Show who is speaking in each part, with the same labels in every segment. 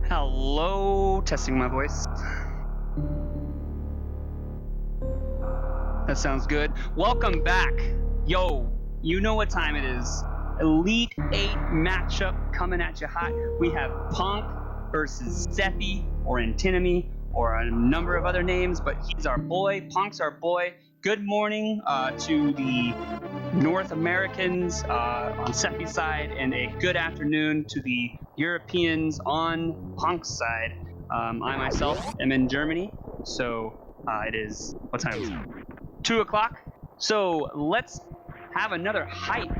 Speaker 1: Hello, testing my voice. That sounds good. Welcome back. Yo, you know what time it is. Elite 8 matchup coming at you hot. We have Ponk versus Sephi or Antinomy or a number of other names, but he's our boy. Ponk's our boy. Good morning to the North Americans on Sephi's side, and a good afternoon to the Europeans on Ponk's side. I myself am in Germany, so it is, what time is it? 2 o'clock. So let's have another hype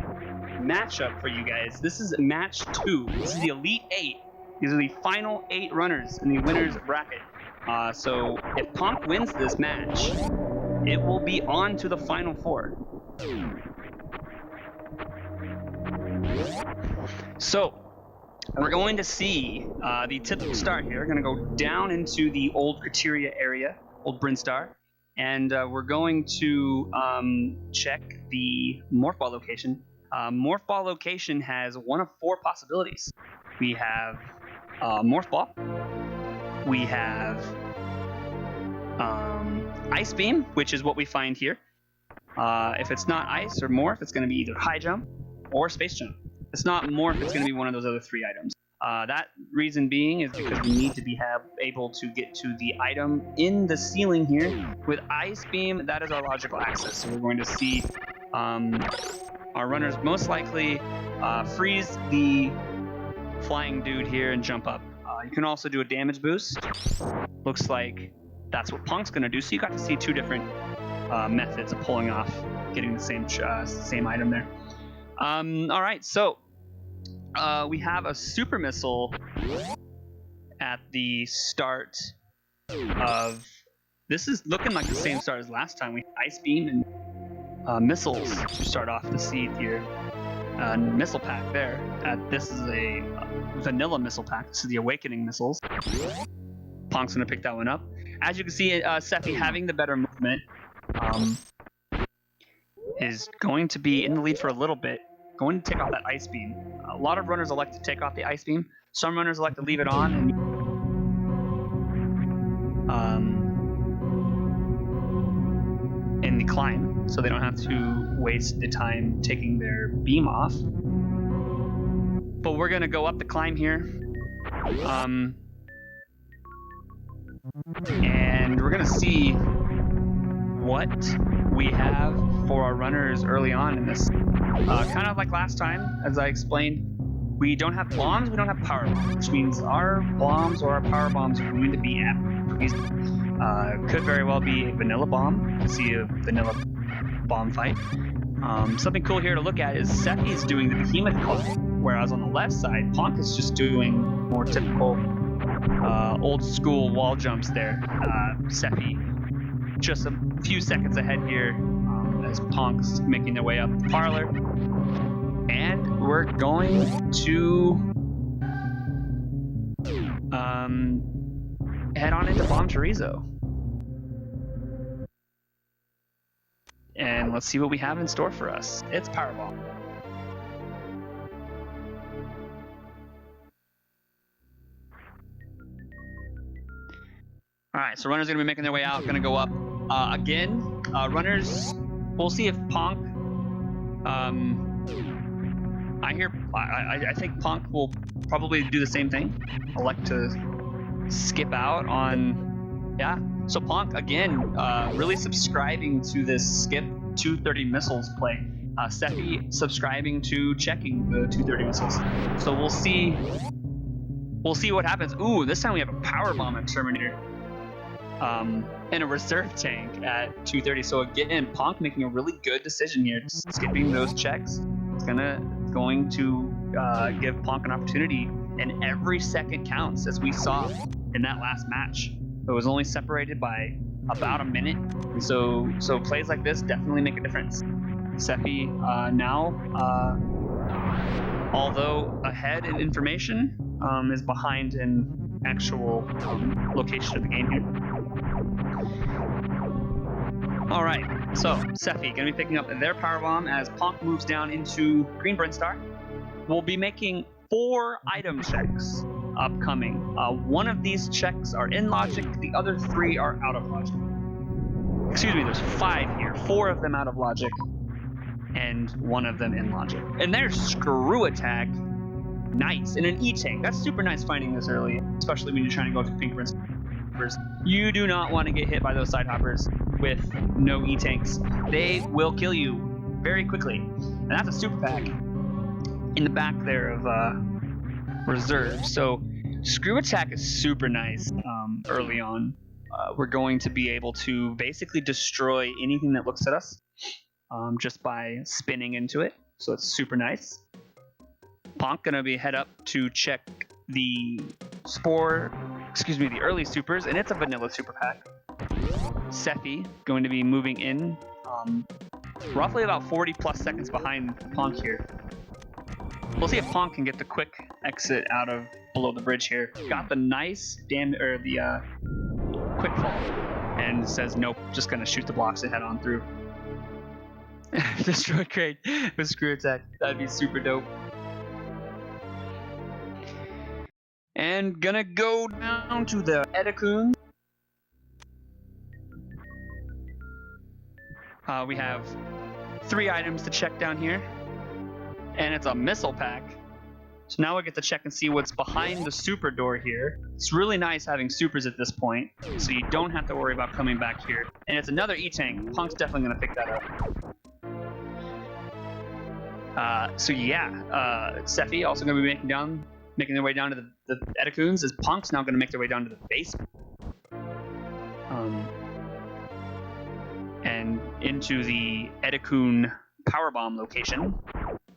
Speaker 1: matchup for you guys. This is match 2. This is the Elite 8. These are the final 8 runners in the winner's bracket. So if Ponk wins this match, it will be on to the final 4. So we're going to see the typical start here. We're going to go down into the old Criteria area, old Brinstar, and we're going to check the Morph Ball location. Morph Ball location has one of 4 possibilities. We have Morph Ball. We have Ice Beam, which is what we find here. If it's not Ice or Morph, it's going to be either High Jump or Space Jump. If it's not Morph, it's going to be one of those other 3 items. That reason being is because we need to be able to get to the item in the ceiling here. With Ice Beam, that is our logical access. So we're going to see our runners most likely freeze the flying dude here and jump up. You can also do a damage boost. Looks like that's what Punk's going to do. So you got to see 2 different methods of pulling off getting the same item there. All right, so we have a super missile at the start of. This is looking like the same start as last time. We had Ice Beam and missiles to start off the seed here. Missile pack there. This is a vanilla missile pack. This is the Awakening missiles. Punk's gonna pick that one up. As you can see, Sephi having the better movement is going to be in the lead for a little bit. Going to take off that Ice Beam. A lot of runners elect to take off the Ice Beam. Some runners elect to leave it on and in the climb, so they don't have to waste the time taking their beam off. But we're gonna go up the climb here, and we're gonna see what we have for our runners early on in this. Kind of like last time, as I explained, we don't have bombs, we don't have power bombs, which means our bombs or our power bombs are going to be at could very well be a vanilla bomb. You see a vanilla bomb fight. Something cool here to look at is Sephi's doing the behemoth climb, whereas on the left side, Ponk is just doing more typical old school wall jumps there. Sephi just a few seconds ahead here as Ponk's making their way up the parlor. And we're going to head on into Bomb Chorizo. And let's see what we have in store for us. It's Powerball. Alright, so runners are going to be making their way out, going to go up. Again, runners, we'll see if Ponk, I think Ponk will probably do the same thing. Elect to skip out on, yeah. So Ponk, again, really subscribing to this skip 230 missiles play. Sephi subscribing to checking the 230 missiles. So we'll see what happens. Ooh, this time we have a power bomb at Terminator. And a reserve tank at 230. So again, Ponk making a really good decision here, skipping those checks. It's going to give Ponk an opportunity, and every second counts, as we saw in that last match. It was only separated by about a minute, so plays like this definitely make a difference. Sephi now, although ahead in information, is behind in actual location of the game here. All right, so Sephi going to be picking up their power bomb as Ponk moves down into Green Brinstar. We'll be making 4 item checks upcoming. One of these checks are in logic, the other 3 are out of logic. Excuse me, there's 5 here. 4 of them out of logic, and 1 of them in logic. And there's Screw Attack. Nice. And an E-Tank. That's super nice finding this early, especially when you're trying to go through pink rinse. You do not want to get hit by those side hoppers with no E-Tanks. They will kill you very quickly. And that's a super pack in the back there of reserve. So Screw Attack is super nice early on. We're going to be able to basically destroy anything that looks at us just by spinning into it. So it's super nice. Ponk gonna be head up to check the the early supers, and it's a vanilla super pack. Sephi going to be moving in, roughly about 40 plus seconds behind Ponk here. We'll see if Ponk can get the quick exit out of below the bridge here. Got the nice quick fall, and says nope, just gonna shoot the blocks and head on through. Destroy crate with Screw Attack. That'd be super dope. And gonna go down to the Edakun. We have 3 items to check down here, and it's a missile pack. So now we get to check and see what's behind the super door here. It's really nice having supers at this point, so you don't have to worry about coming back here. And it's another E-Tank. Punk's definitely gonna pick that up. Sephi also gonna be making their way down to the Edakuns, as Punk's now gonna make their way down to the basement. And into the Edakun powerbomb location.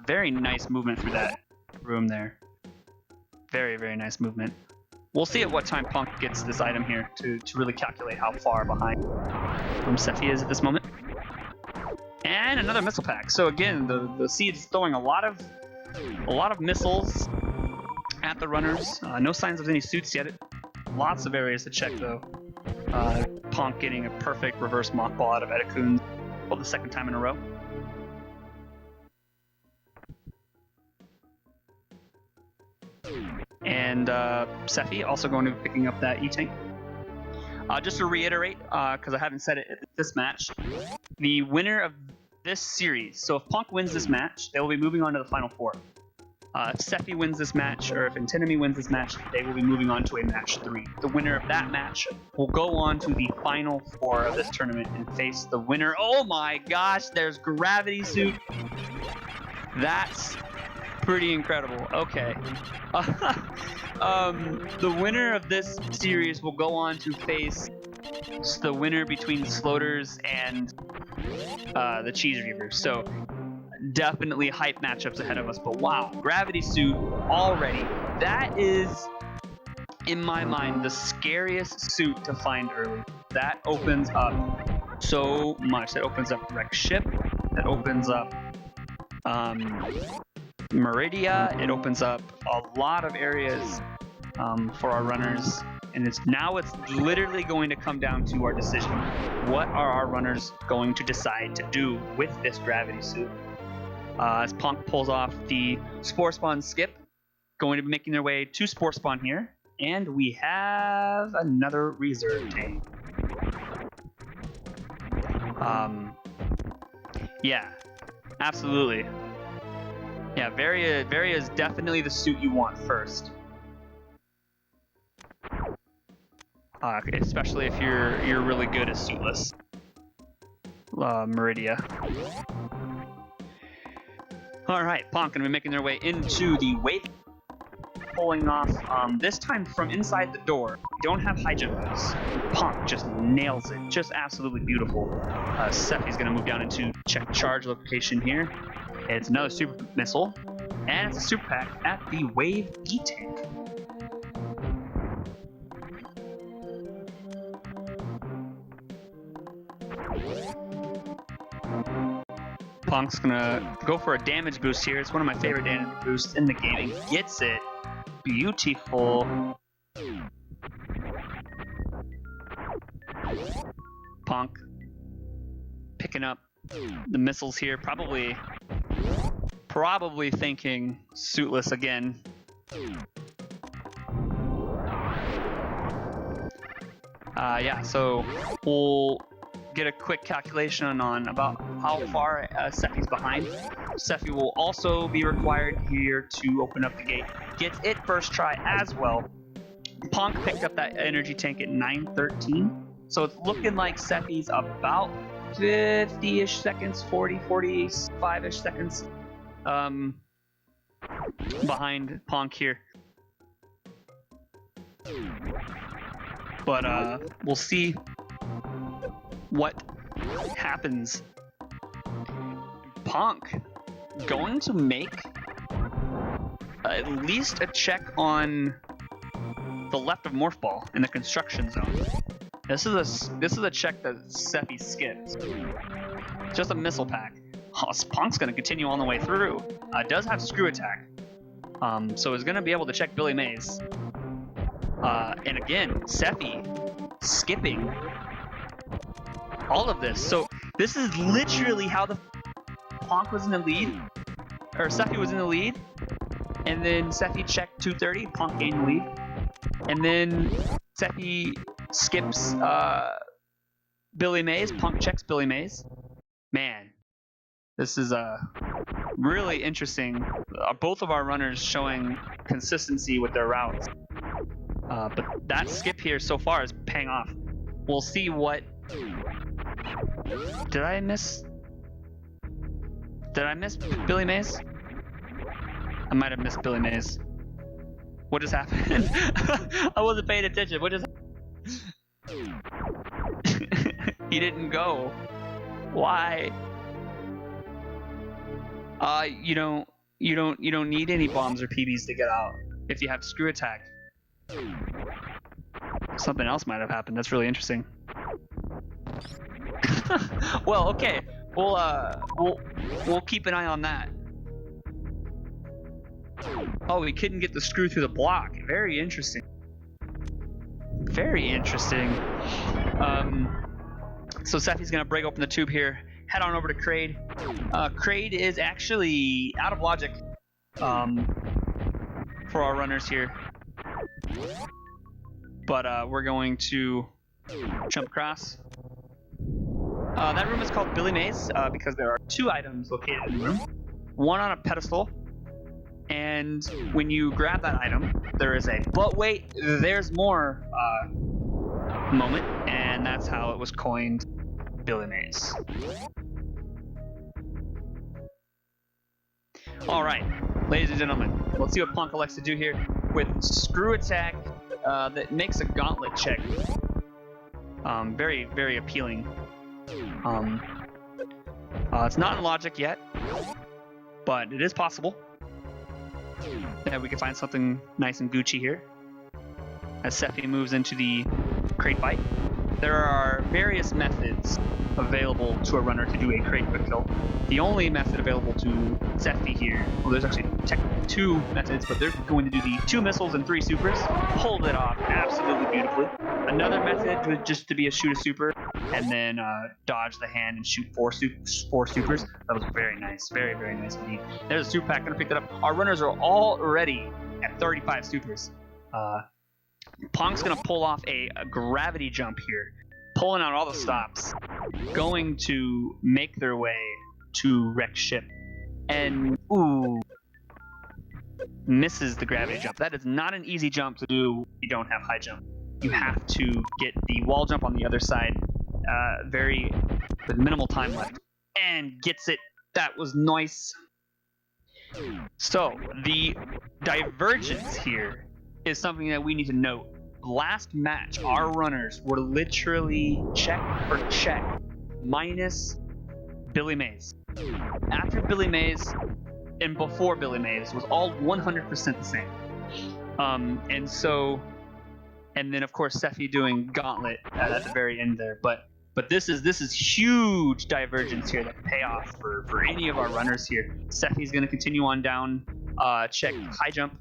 Speaker 1: Very nice movement through that room there. Very, very nice movement. We'll see at what time Ponk gets this item here to really calculate how far behind from Sephi is at this moment. And another missile pack. So again, the Seed is throwing a lot of missiles at the runners. No signs of any suits yet. Lots of areas to check though. Ponk getting a perfect reverse mockball out of Edakun for the 2nd time in a row. And Sephi also going to be picking up that E-Tank. Just to reiterate, because I haven't said it at this match, the winner of this series, so if Ponk wins this match, they will be moving on to the Final 4. If Sephi wins this match, or if Antinomy wins this match, they will be moving on to a match 3. The winner of that match will go on to the Final 4 of this tournament and face the winner. Oh my gosh, there's Gravity Suit. That's pretty incredible. Okay. The winner of this series will go on to face the winner between Sloters and the Cheese Reavers. So definitely hype matchups ahead of us. But wow, Gravity Suit already. That is, in my mind, the scariest suit to find early. That opens up so much. That opens up Wreck Ship. That opens up Meridia. It opens up a lot of areas for our runners, and it's literally going to come down to our decision. What are our runners going to decide to do with this Gravity Suit? As Ponk pulls off the Spore Spawn skip, going to be making their way to Spore Spawn here, and we have another reserve tank. Yeah, absolutely. Yeah, Varia is definitely the suit you want first. Especially if you're really good at suitless. Meridia. Alright, Ponk gonna be making their way into the wave. Pulling off, this time from inside the door. Don't have high jump boosts. Ponk just nails it. Just absolutely beautiful. Sephi's gonna move down into check charge location here. It's another super missile, and it's a super pack at the Wave E-Tank. Punk's gonna go for a damage boost here. It's one of my favorite damage boosts in the game, and gets it. Beautiful. Ponk picking up the missiles here, probably thinking suitless again. Yeah, so we'll get a quick calculation on about how far Sephi's behind. Sephi will also be required here to open up the gate. Gets it first try as well. Ponk picked up that energy tank at 9:13. So it's looking like Sephi's about 50-ish seconds, 40, 45-ish seconds behind Ponk here. But we'll see what happens. Ponk going to make at least a check on the left of Morph Ball in the construction zone. This is a check that Sephi skipped. Just a missile pack. Punk's going to continue on the way through. Does have screw attack, so is going to be able to check Billy Mays. And again, Sephi skipping all of this. So this is literally how the Ponk was in the lead, or Sephi was in the lead, and then Sephi checked 230, Ponk gained the lead, and then Sephi skips Billy Mays, Ponk checks Billy Mays. Man, this is really interesting. Both of our runners showing consistency with their routes. But that skip here so far is paying off. We'll see what... Did I miss Billy Mays? I might have missed Billy Mays. What just happened? I wasn't paying attention. What just... He didn't go. Why? You don't need any bombs or PBs to get out if you have screw attack. Something else might have happened. That's really interesting. Well, okay. We'll keep an eye on that. Oh, he couldn't get the screw through the block. Very interesting. Very interesting. So Sephi's gonna break open the tube here. Head on over to Kraid. Kraid is actually out of logic for our runners here. But we're going to jump across. That room is called Billy Mays because there are 2 items located in the room. One on a pedestal, and when you grab that item, there is a "but wait, there's more" moment, and that's how it was coined Billy Mays. Alright, ladies and gentlemen, let's see what Ponk likes to do here with screw attack that makes a gauntlet check. Very, very appealing. It's not in logic yet, but it is possible that we can find something nice and Gucci here as Sephi moves into the crate fight. There are various methods available to a runner to do a crate quick kill. The only method available to Sephi here, well, there's actually technically 2 methods, but they're going to do the 2 missiles and 3 supers. Pulled it off absolutely beautifully. Another method would just to be a shoot a super and then dodge the hand and shoot 4 supers. That was very nice, very, very nice indeed. There's a super pack, gonna pick that up. Our runners are already at 35 supers. Ponk's gonna pull off a gravity jump here, pulling out all the stops, going to make their way to wreck ship, and misses the gravity jump. That is not an easy jump to do if you don't have high jump. You have to get the wall jump on the other side with minimal time left, and gets it. That was nice. So the divergence here is something that we need to note. Last match, our runners were literally check for check minus Billy Mays. After Billy Mays and before Billy Mays was all 100% the same. And then of course Sephi doing gauntlet at the very end there. But this is huge divergence here that can pay off for any of our runners here. Sephi's going to continue on down, check high jump.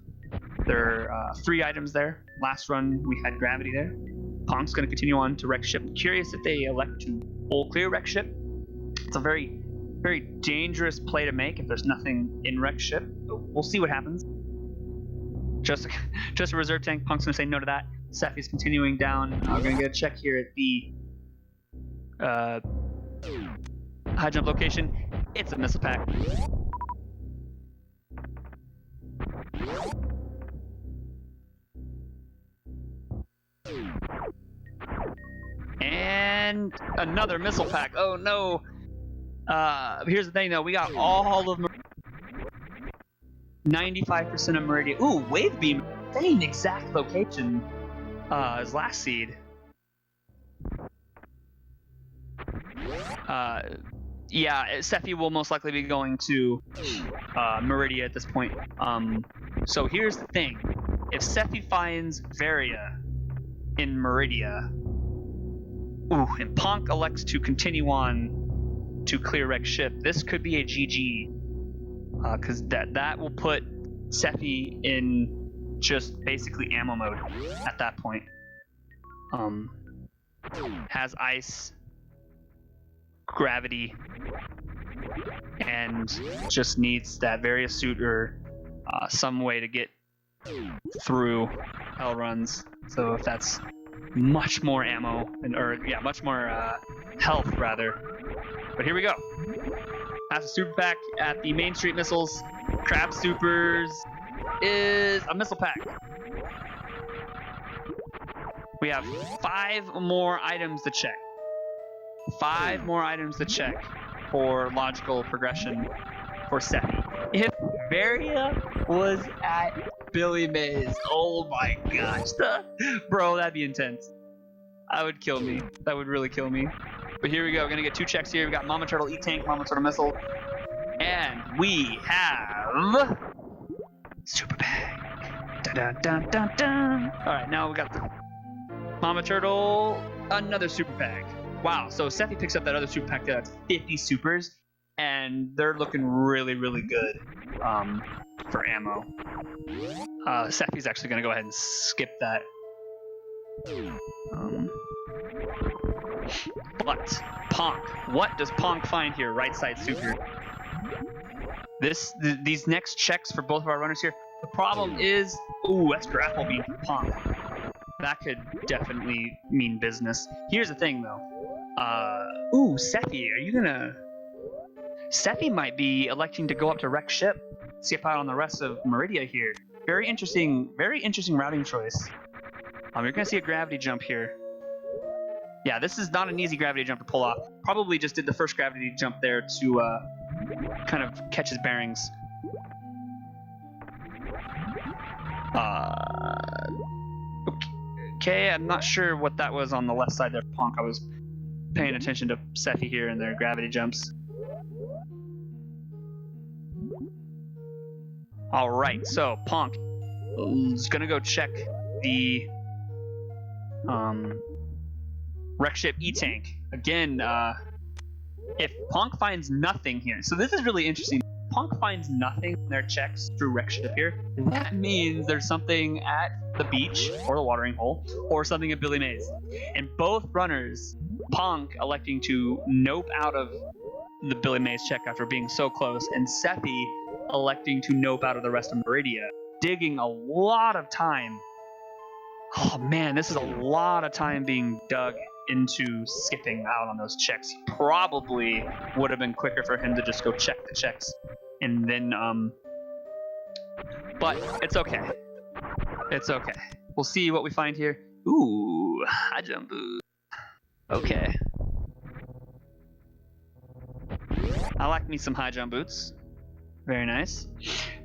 Speaker 1: There are 3 items there. Last run we had gravity there. Ponk's going to continue on to wreck ship. Curious if they elect to full clear wreck ship. It's a very, very dangerous play to make if there's nothing in wreck ship. So we'll see what happens. Just a reserve tank. Punk's going to say no to that. Seffi's continuing down. We're going to get a check here at the high jump location. It's a missile pack. And another missile pack. Oh no. Here's the thing though, we got all of 95% of Meridian. Ooh, Wave Beam, same exact location as last seed. Yeah, Seffi will most likely be going to Meridia at this point. So here's the thing. If Seffi finds Varia in Meridia, and Ponk elects to continue on to clear Wreck Ship, this could be a GG. Because that will put Seffi in just basically ammo mode at that point. Has ice, gravity, and just needs that Varia suit or some way to get through Hell runs. So if that's much more ammo, much more health rather. But here we go. That's a super pack at the Main Street Missiles. Crab Supers is a missile pack. We have 5 more items to check. 5 more items to check for logical progression for Seffi. If Varia was at Billy Mays, oh my gosh, bro, that'd be intense. That would kill me. That would really kill me. But here we go. We're going to get 2 checks here. We got Mama Turtle E-Tank, Mama Turtle Missile. And we have Super Bag. Dun, dun, dun, dun, dun. All right, now we got the Mama Turtle, another Super Bag. Wow, so Seffi picks up that other Super Pack that's 50 supers, and they're looking really, really good for ammo. Seffi's actually going to go ahead and skip that. But Ponk, what does Ponk find here? Right side super. These next checks for both of our runners here. The problem is, that's grapple beam for Ponk. That could definitely mean business. Here's the thing though. Seffi, are you gonna? Seffi might be electing to go up to Wreck Ship, skip out on the rest of Meridia here. Very interesting routing choice. You're gonna see a gravity jump here. Yeah, this is not an easy gravity jump to pull off. Probably just did the first gravity jump there to kind of catch his bearings. Okay, I'm not sure what that was on the left side there, Ponk. I was paying attention to Seffi here and their gravity jumps. All right, so Ponk is gonna go check the Wreck Ship E-Tank. Again, if Ponk finds nothing here, so this is really interesting. Ponk finds nothing in their checks through Wreck Ship here. That means there's something at the beach or the watering hole or something at Billy Mays. And both runners, Ponk electing to nope out of the Billy Mays check after being so close, and Seffi electing to nope out of the rest of Meridia, digging a lot of time. Oh man, this is a lot of time being dug into skipping out on those checks. Probably would have been quicker for him to just go check the checks and then but it's okay. It's okay. We'll see what we find here. Ooh, high jump boost. Okay. I like me some high jump boots. Very nice.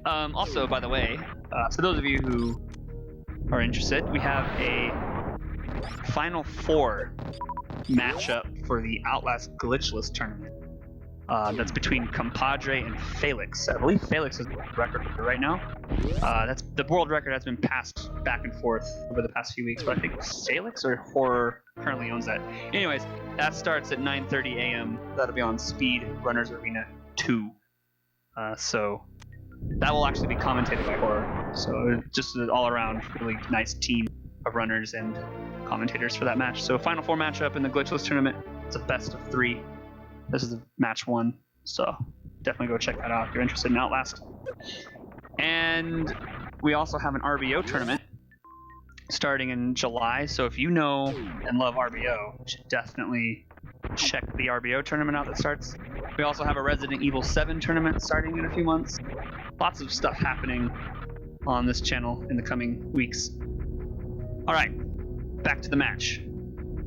Speaker 1: Also, by the way, for those of you who are interested, we have a Final 4 matchup for the Outlast Glitchless tournament. That's between Compadre and Felix. I believe Felix is the record holder right now. That's the world record has been passed back and forth over the past few weeks, but I think Felix or Horror currently owns that. Anyways, that starts at 9:30 a.m. That'll be on Speed Runners Arena 2. So that will actually be commentated by Horror. So just an all-around really nice team of runners and commentators for that match. So Final 4 matchup in the Glitchless tournament. It's a best of 3. This is match 1, so definitely go check that out if you're interested in Outlast. And we also have an RBO tournament starting in July. So if you know and love RBO, you should definitely check the RBO tournament out that starts. We also have a Resident Evil 7 tournament starting in a few months. Lots of stuff happening on this channel in the coming weeks. All right, back to the match.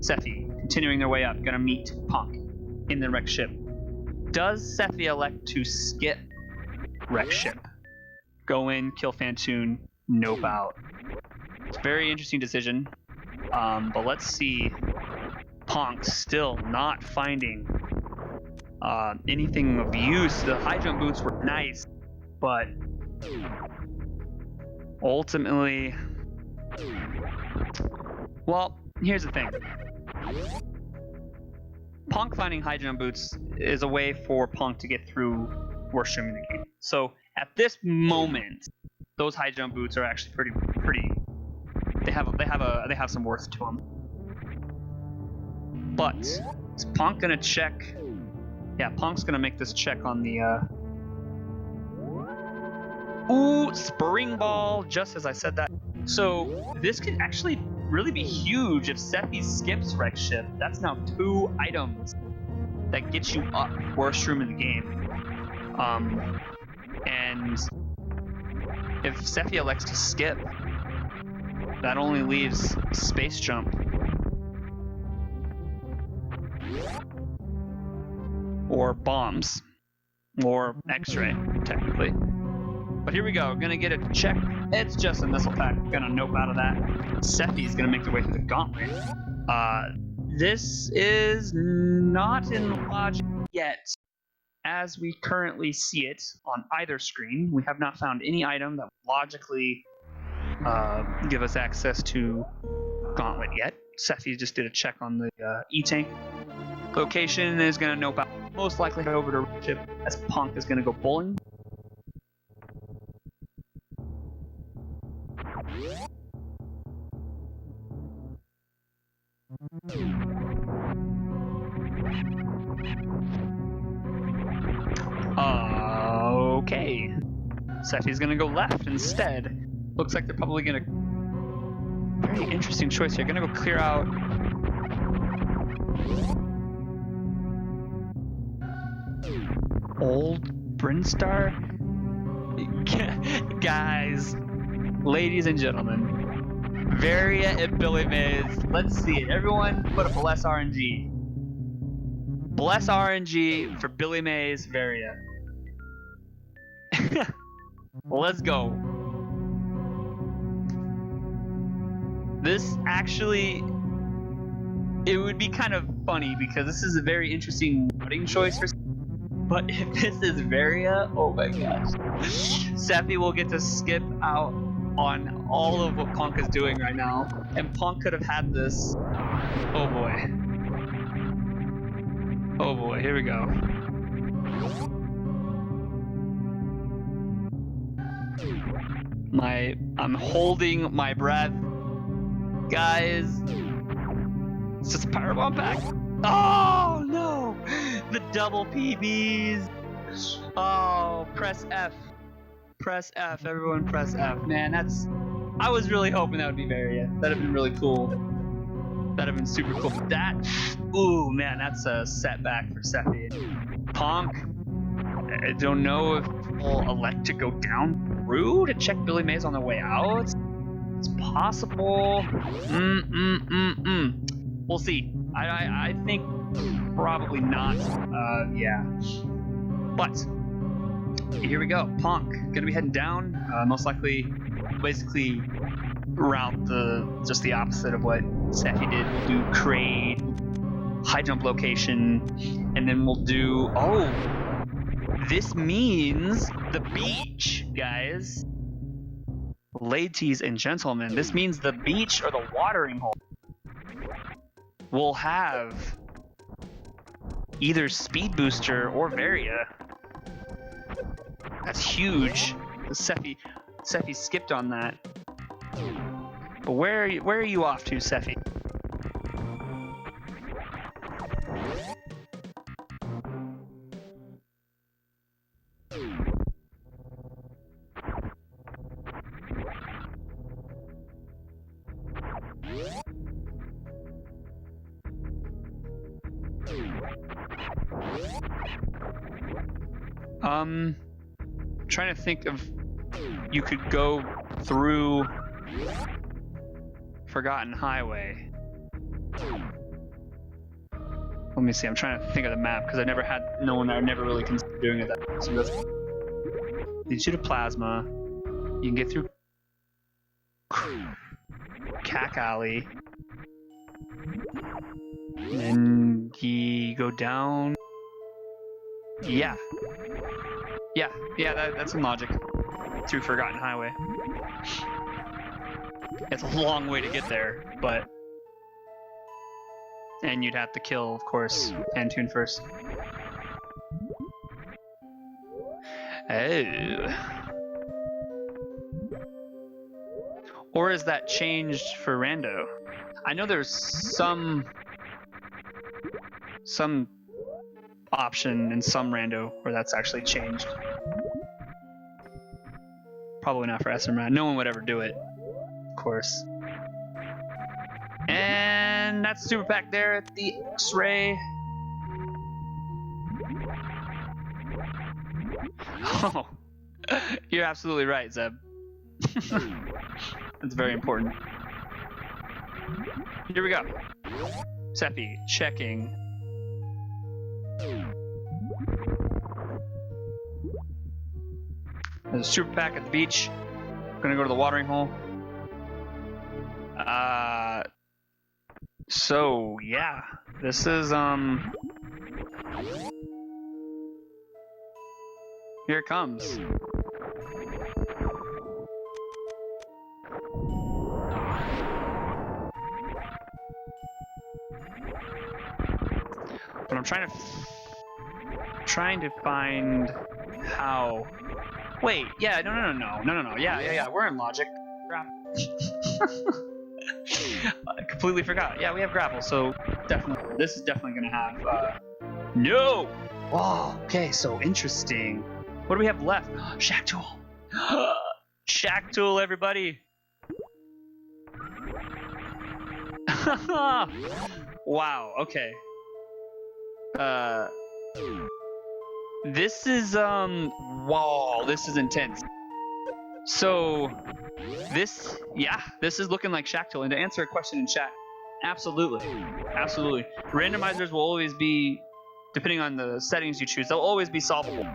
Speaker 1: Sephi continuing their way up, gonna meet Ponk in the wreck ship. Does Sephi elect to skip wreck ship? Go in, kill Phantoon, nope out. It's a very interesting decision, but let's see. Ponk still not finding anything of use. The high jump boots were nice, but ultimately, well, here's the thing. Ponk finding high jump boots is a way for Ponk to get through worst room in the game. So at this moment, those high jump boots are actually pretty. They have some worth to them. But is Ponk gonna check? Yeah, Ponk's gonna make this check on the. Ooh, spring ball! Just as I said that. So this could actually really be huge if Sephi skips wreck ship. That's now 2 items that get you up worst room in the game. And if Sephi elects to skip, that only leaves space jump. Or bombs. Or X-ray, technically. But here we go, gonna get a check. It's just a missile pack, gonna nope out of that. Sephi's gonna make their way through the gauntlet. This is not in logic yet. As we currently see it on either screen, we have not found any item that would logically give us access to gauntlet yet. Sephi just did a check on the E-tank. Location is gonna nope out. Most likely head over to ship as Ponk is gonna go bowling. Okay. Sephi's gonna go left instead. Looks like they're probably gonna. Very interesting choice here. Gonna go clear out. Old Brinstar? Guys, ladies and gentlemen, Varia and Billy Mays. Let's see it. Everyone put a bless RNG. Bless RNG for Billy Mays, Varia. Let's go. This actually, it would be kind of funny because this is a very interesting routing choice for. But if this is Varia, oh my gosh. Sephi will get to skip out on all of what Ponk is doing right now. And Ponk could have had this. Oh boy. Oh boy, here we go. I'm holding my breath. Guys. It's just a powerbomb pack. Oh no! The double PBs! Oh, press F. Press F, everyone press F. Man, I was really hoping that would be Varia. That'd have been really cool. That'd have been super cool. But that, ooh, man, that's a setback for Sephi. Ponk, I don't know if we'll elect to go down through to check Billy Mays on the way out. It's possible. We'll see. I think probably not. Yeah. But here we go. Ponk gonna be heading down. Most likely, basically, route just the opposite of what Sephi did. We'll do crate, high jump location, and then we'll do. Oh, this means the beach, guys. Ladies and gentlemen, this means the beach or the watering hole will have either Speed Booster or Varia. That's huge. Sephi skipped on that. But where are you off to, Sephi? Trying to think of, you could go through Forgotten Highway. Let me see, I'm trying to think of the map because I never had, no one, I never really considered doing it that way. So that's, leads you to Plasma. You can get through Cack Alley. And then you go down. Yeah. Yeah, that's some logic. Through Forgotten Highway. It's a long way to get there, but... And you'd have to kill, of course, Antoon first. Oh. Or is that changed for Rando? I know there's some option in some Rando where that's actually changed. Probably not for SMRAT. No one would ever do it, of course. And that's Super Pack there at the X-Ray. Oh, you're absolutely right, Zeb. That's very important. Here we go. Seppi, checking. There's a Super Pack at the beach. Gonna go to the watering hole. So yeah, this is here it comes. But I'm trying to find how. Wait, yeah, no. Yeah. We're in logic. I completely forgot. Yeah, we have grapple, so definitely, this is definitely gonna have. No. Oh, okay. So interesting. What do we have left? Shack Tool. Shack Tool, everybody. Wow. Okay. This is wow, this is intense. So this is looking like Shack Tool. And to answer a question in chat, absolutely. Randomizers will always be, depending on the settings you choose, they'll always be solvable.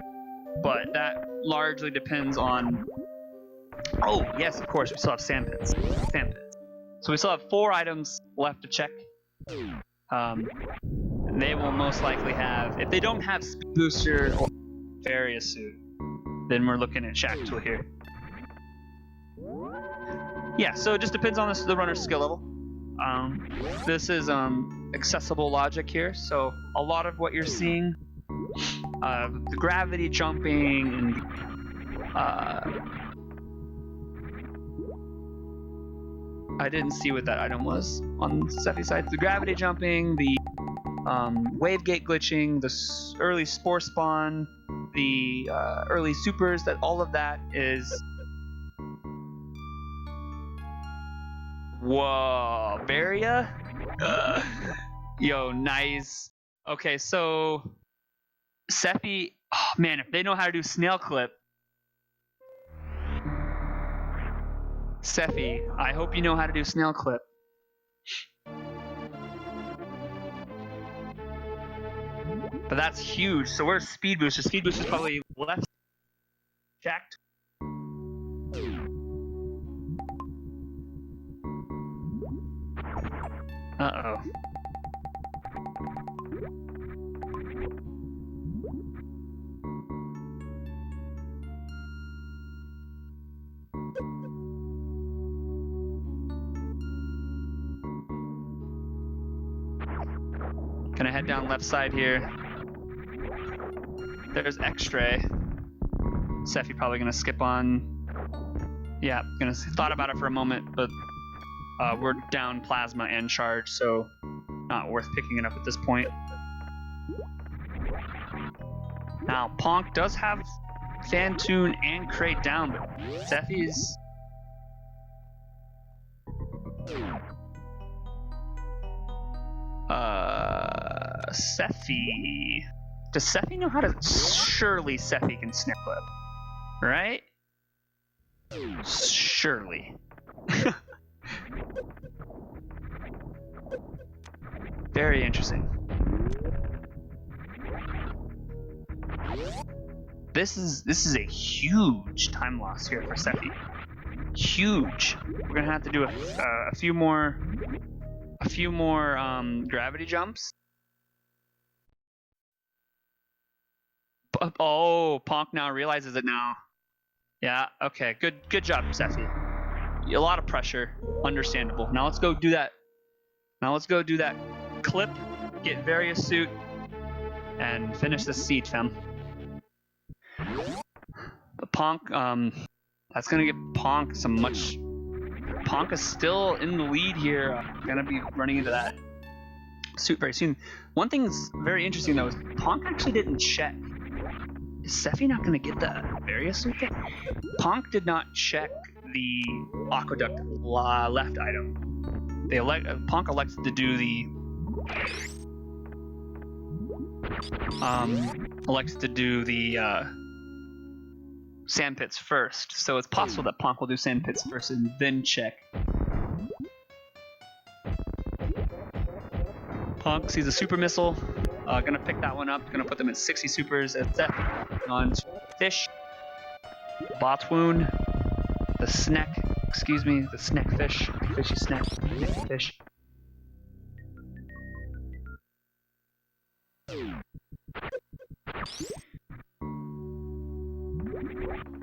Speaker 1: But that largely depends on, oh yes, of course, we still have sand pits. So we still have 4 items left to check. They will most likely have, if they don't have Speed Booster or Various Suit, then we're looking at Shack Tool here. Yeah, so it just depends on the runner's skill level. This is accessible logic here, so a lot of what you're seeing, the gravity jumping and I didn't see what that item was on Sephi's side. The gravity jumping, the wave gate glitching, the early spore spawn, the early supers, that all of that is. Whoa, Varia? Yo, nice. Okay, so Sephi, oh man, if they know how to do snail clip. Sephi, I hope you know how to do snail clip. But that's huge. So where's Speed Booster? Speed Booster is probably left jacked. Uh-oh. Gonna head down left side here. There's X-Ray. Sephi probably gonna skip on. Yeah, thought about it for a moment, but we're down Plasma and Charge, so not worth picking it up at this point. Now, Ponk does have Phantoon and Crate down, but Sephi's... Sephi... Does Sephi know how to? Surely Sephi can snare clip, right? Surely. Very interesting. This is a huge time loss here for Sephi. Huge. We're gonna have to do a few more gravity jumps. Oh, Ponk now realizes it now. Yeah. Okay. Good job, Sephi. A lot of pressure. Understandable. Now let's go do that. Clip. Get various suit. And finish this siege, fam. But Ponk, that's gonna give Ponk some much. Ponk is still in the lead here. Gonna be running into that suit very soon. One thing's very interesting though is Ponk actually didn't check. Is Sephi not gonna get the various suit yet? Ponk did not check the aqueduct left item. Ponk elected to do the sand pits first, so it's possible that Ponk will do sand pits first and then check. Ponk sees a super missile, gonna pick that one up, gonna put them at 60 supers at Seth on fish, Botswoon, the snack fish, fishy snack, fish.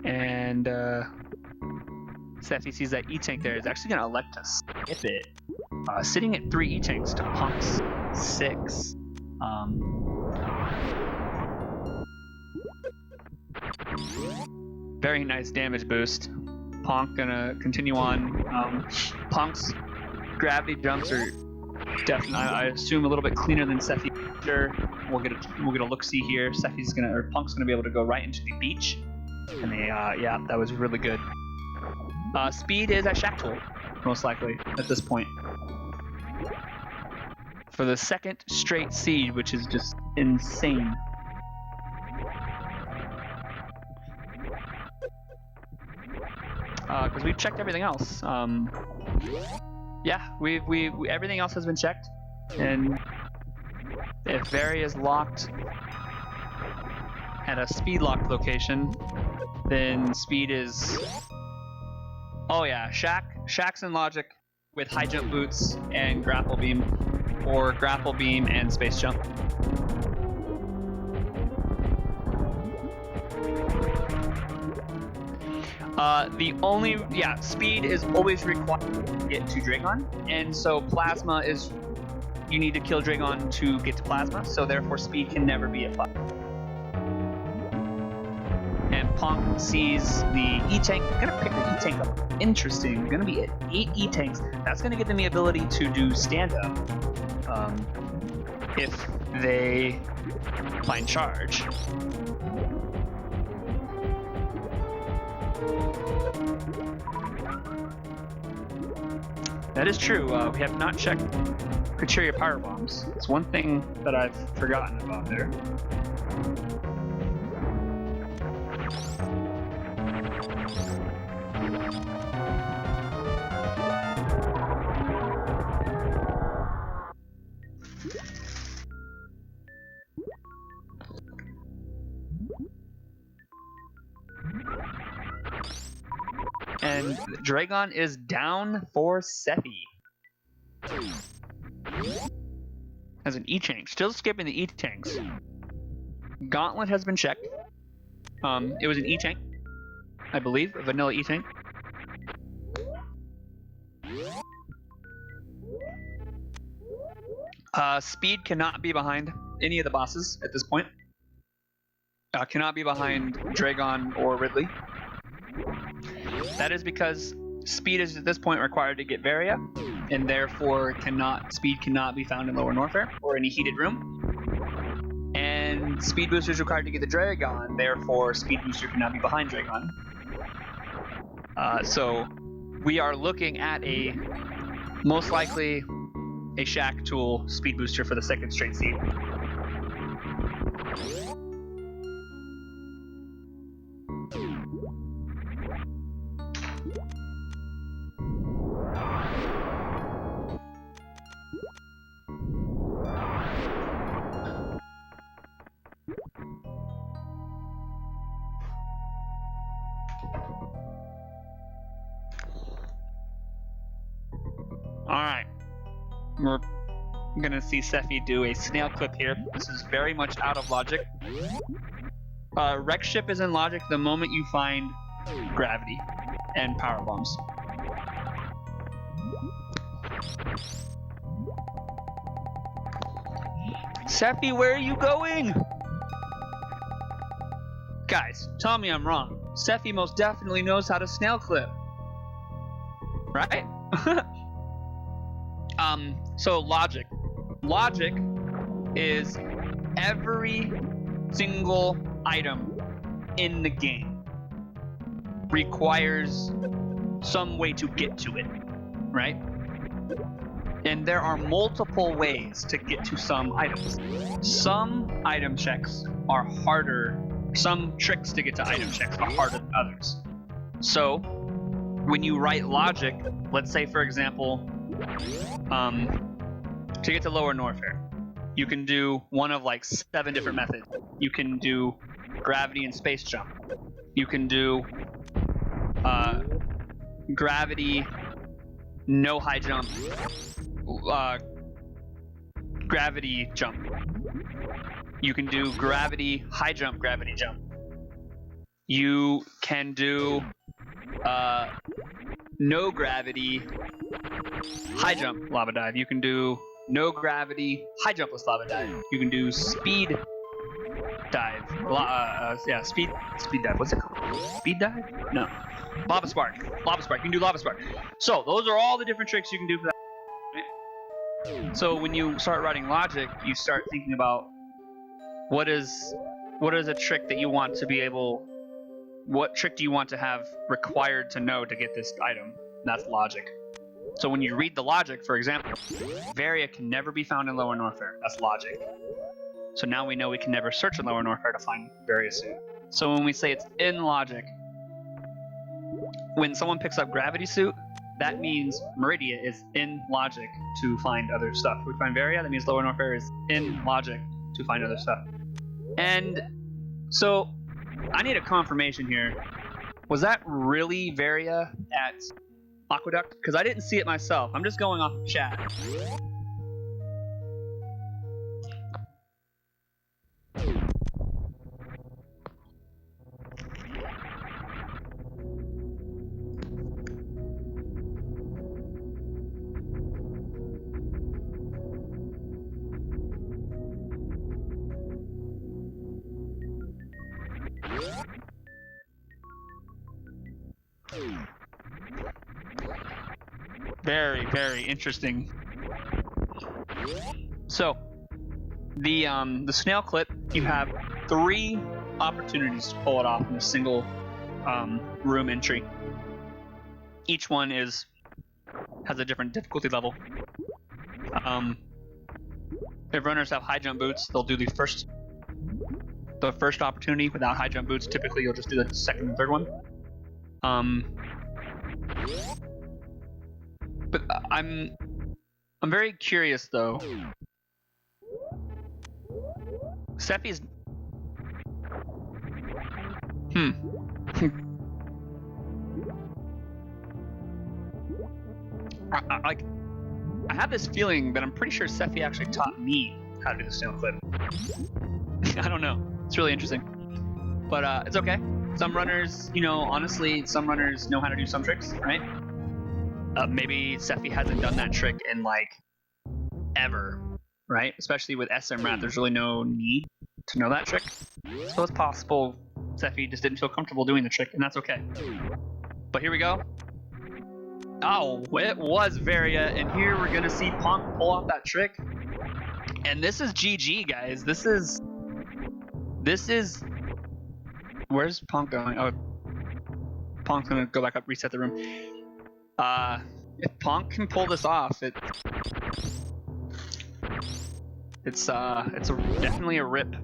Speaker 1: And Sephi sees that E-Tank there is actually going to elect to skip it. Sitting at 3 E-Tanks to Punk's 6. Very nice damage boost. Ponk gonna continue on. Punk's gravity jumps are definitely, I assume, a little bit cleaner than Sephi. Sure, we'll get a look-see here. Punk's gonna be able to go right into the beach. And yeah, that was really good. Speed is at Shack Tool, most likely, at this point. For the second straight siege, which is just insane. Because we've checked everything else. Yeah, we everything else has been checked. And if Vary is locked at a speed locked location, then speed is. Oh yeah, Shack's in logic with high jump boots and grapple beam, or grapple beam and space jump. Speed is always required to get to Dragon, and so Plasma is, you need to kill Dragon to get to Plasma, so therefore speed can never be at Plasma. And Ponk sees the E-Tank, gonna pick the E-Tank up. Interesting, gonna be at 8 E-Tanks. That's gonna give them the ability to do stand-up if they find charge. That is true. We have not checked Criteria Power Bombs. It's one thing that I've forgotten about there. And Dragon is down for Sephi. As an E-Tank. Still skipping the E-Tanks. Gauntlet has been checked. It was an E-Tank, I believe. A vanilla E-Tank. Speed cannot be behind any of the bosses at this point. Cannot be behind Dragon or Ridley. That is because speed is at this point required to get Varia, and therefore speed cannot be found in Lower Norfair or any heated room. And speed booster is required to get the Dragon, therefore speed booster cannot be behind Dragon. So we are looking at most likely a Shack Tool speed booster for the second straight seed. Alright. We're gonna see Sephi do a snail clip here. This is very much out of logic. Wreck ship is in logic the moment you find gravity and power bombs. Sephi, where are you going? Guys, tell me I'm wrong. Sephi most definitely knows how to snail clip. Right? So logic. Logic is every single item in the game requires some way to get to it, right? And there are multiple ways to get to some items. Some item checks are harder, some tricks to get to item checks are harder than others. So when you write logic, let's say for example, to get to Lower Norfair, you can do one of like 7 different methods. You can do gravity and space jump. You can do gravity, no high jump, gravity jump. You can do gravity, high jump, gravity jump. You can do no gravity, high jump, lava dive. You can do no gravity, high jumpless lava dive. You can do speed dive. Speed dive. What's it called? Speed dive? No. Lava spark. Lava spark. You can do lava spark. So those are all the different tricks you can do for that. Right? So when you start writing logic, you start thinking about what is a trick that you want to be able. What trick do you want to have required to know to get this item? That's logic. So when you read the logic, for example, Varia can never be found in Lower Norfair. That's logic. So now we know we can never search in Lower Norfair to find Varia suit. So when we say it's in logic, when someone picks up gravity suit, that means Meridia is in logic to find other stuff. If we find Varia, that means Lower Norfair is in logic to find other stuff. And so I need a confirmation here. Was that really Varia at Aqueduct? Because I didn't see it myself. I'm just going off of chat. Very, very interesting. So, the snail clip, you have 3 opportunities to pull it off in a single room entry. Each one has a different difficulty level. If runners have high jump boots, they'll do the first opportunity without high jump boots. Typically, you'll just do the second and third one. But I'm very curious though. Sephi's I have this feeling that I'm pretty sure Sephi actually taught me how to do the snail clip. I don't know. It's really interesting. But it's okay. Some runners, honestly, some runners know how to do some tricks, right? Maybe Sephi hasn't done that trick in ever, right? Especially with SMRAT, there's really no need to know that trick. So it's possible Sephi just didn't feel comfortable doing the trick, and that's okay. But here we go. Oh, it was Varia, and here we're gonna see Ponk pull off that trick. And this is GG, guys. This is. Where's Ponk going? Oh, Ponk's gonna go back up, reset the room. If Ponk can pull this off, it's definitely a rip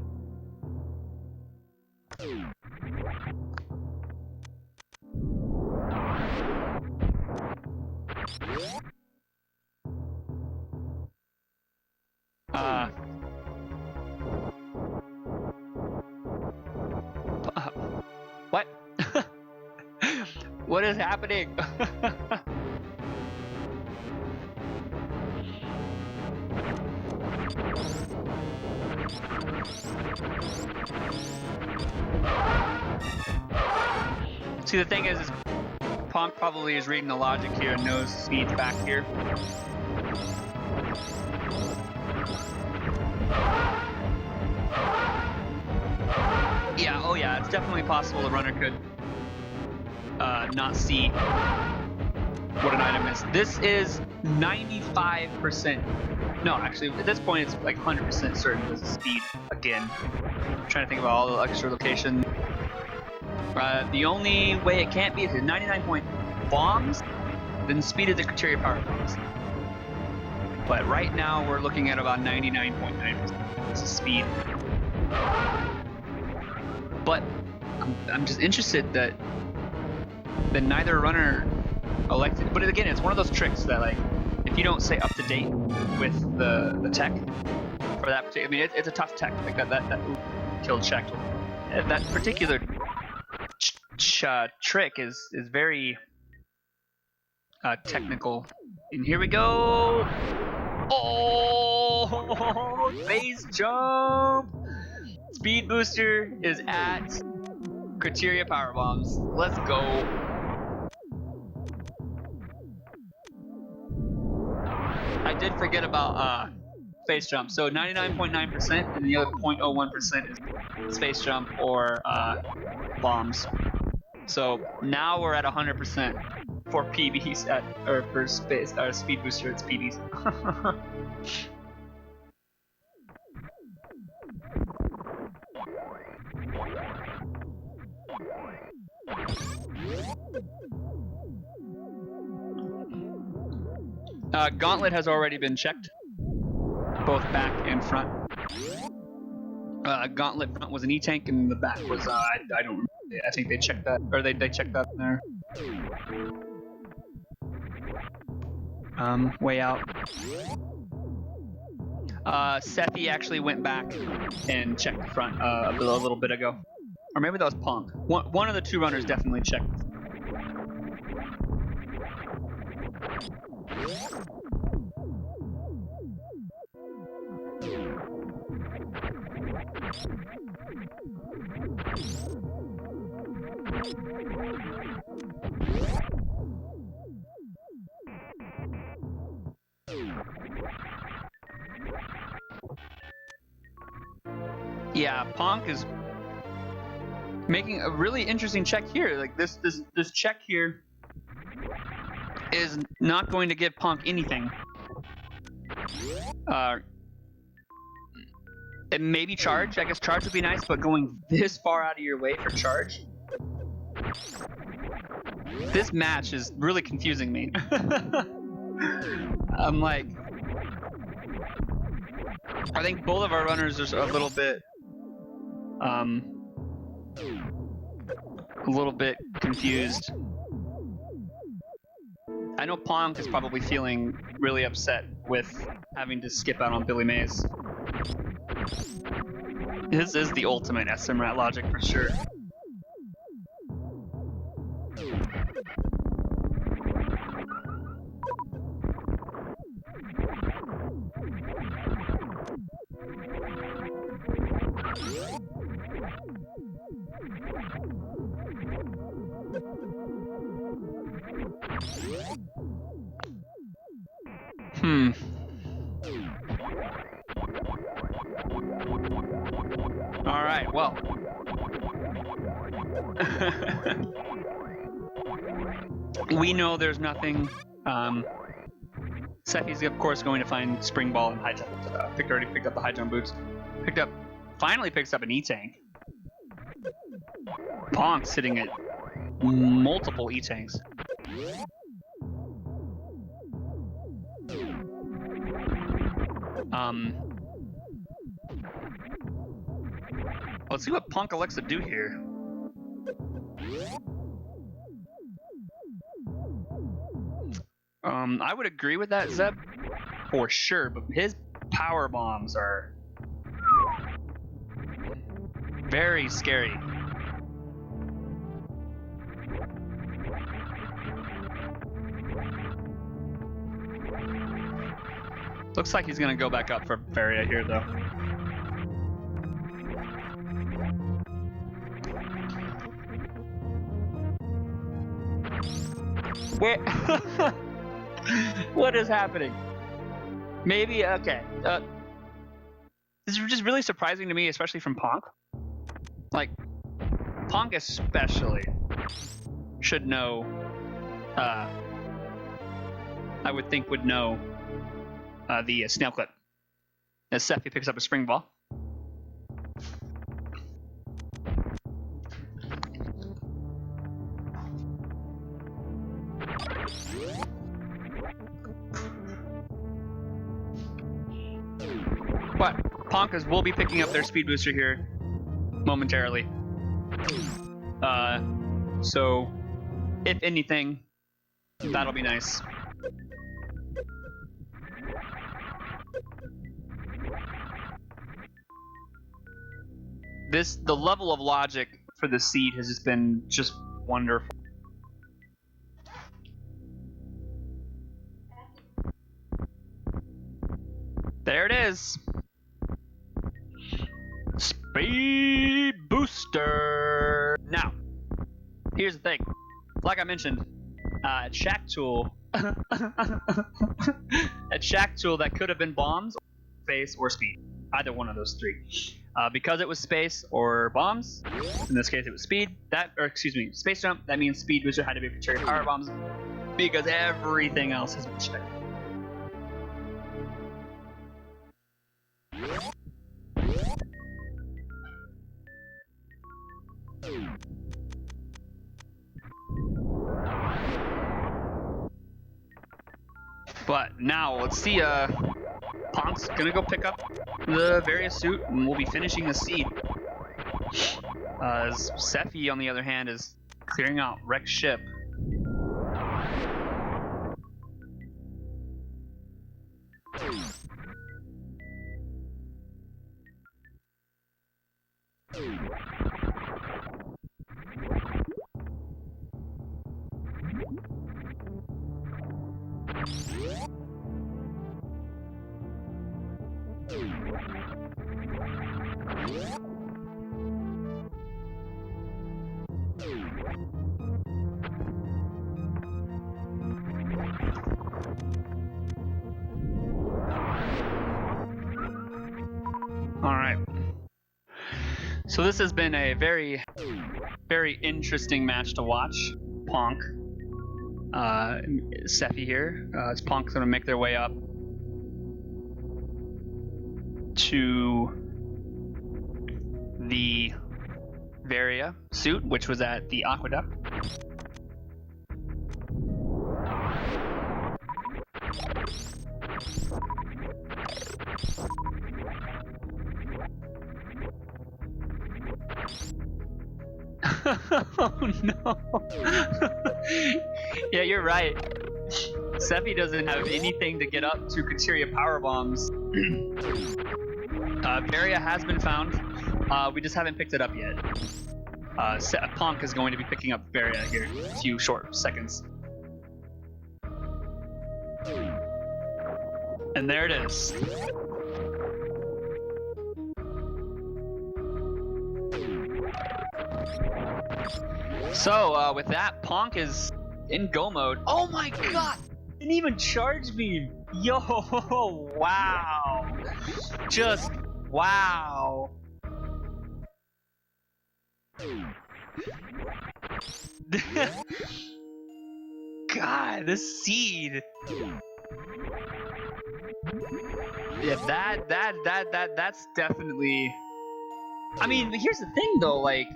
Speaker 1: What? What is happening? See, the thing is Ponk probably is reading the logic here and knows speed's back here. Yeah, oh yeah, it's definitely possible the runner could not see what an item is. This is 95%. No, actually, at this point, it's like 100% certain this is speed again. I'm trying to think about all the extra location. The only way it can't be is 99 point bombs, then speed is the criteria power bombs. But right now, we're looking at about 99.9% this is speed. But I'm just interested that neither runner elected. But again, it's one of those tricks that, like, if you don't stay up to date with the tech for that particular, I mean, it's a tough tech. Like that killed checked. That particular trick is very technical. And here we go. Oh, base jump. Speed booster is at criteria power bombs. Let's go. I did forget about space jump. So 99.9% and the other 0.01% is space jump or bombs. So now we're at 100% for PBs or for space speed booster. It's PBs. Gauntlet has already been checked, both back and front. Gauntlet front was an E-tank, and the back was I don't remember. I think they checked that, or they checked that in there. Way out. Sethi actually went back and checked the front a little bit ago, or maybe that was Ponk. One of the two runners definitely checked. Yeah, Ponk is making a really interesting check here. Like this check here is not going to give Ponk anything. It may be charge. I guess charge would be nice, but going this far out of your way for charge, this match is really confusing me. I'm like, I think both of our runners are a little bit confused. I know Ponk is probably feeling really upset with having to skip out on Billy Mays. This is the ultimate SMRAT logic for sure. All right, well. We know there's nothing. Sethi's, of course, going to find Spring Ball and High Jump. Already picked up the High Jump boots. Finally picks up an E-Tank. Ponk sitting at multiple E-Tanks. Let's see what Ponk elects to do here. I would agree with that, Zeb, for sure, but his power bombs are very scary. Looks like he's gonna go back up for Varia here, though. Wait. What is happening? Maybe, okay. This is just really surprising to me, especially from Ponk. Like, Ponk especially should know, I would think would know the snail clip. As Sephi picks up a spring ball. But Ponkas will be picking up their speed booster here momentarily. So if anything, that'll be nice. The level of logic for the seed has just been wonderful. There it is. Speed booster. Now, here's the thing. Like I mentioned, at Shack Tool, that could have been bombs, space, or speed. Either one of those three. Because it was space or bombs, in this case it was speed, space jump, that means speed booster had to be for cherry power bombs, because everything else has been checked. But now, let's see, Ponk's gonna go pick up the various suit, and we'll be finishing the seed. As Sephi, on the other hand, is clearing out wrecked ship. Alright. So this has been a very, very interesting match to watch. Ponk. Sephi here. It's Ponk's going to make their way up to the Varia suit, which was at the Aqueduct. Oh no. Yeah, you're right. Sephi doesn't have anything to get up to Kateria power bombs. Varia has been found. We just haven't picked it up yet. Ponk is going to be picking up Varia here in a few short seconds. And there it is. So, with that, Ponk is in go mode. Oh my god! Didn't even charge me! Yo! Wow! Just wow! God, this seed! Yeah, that's definitely... I mean, here's the thing though, like...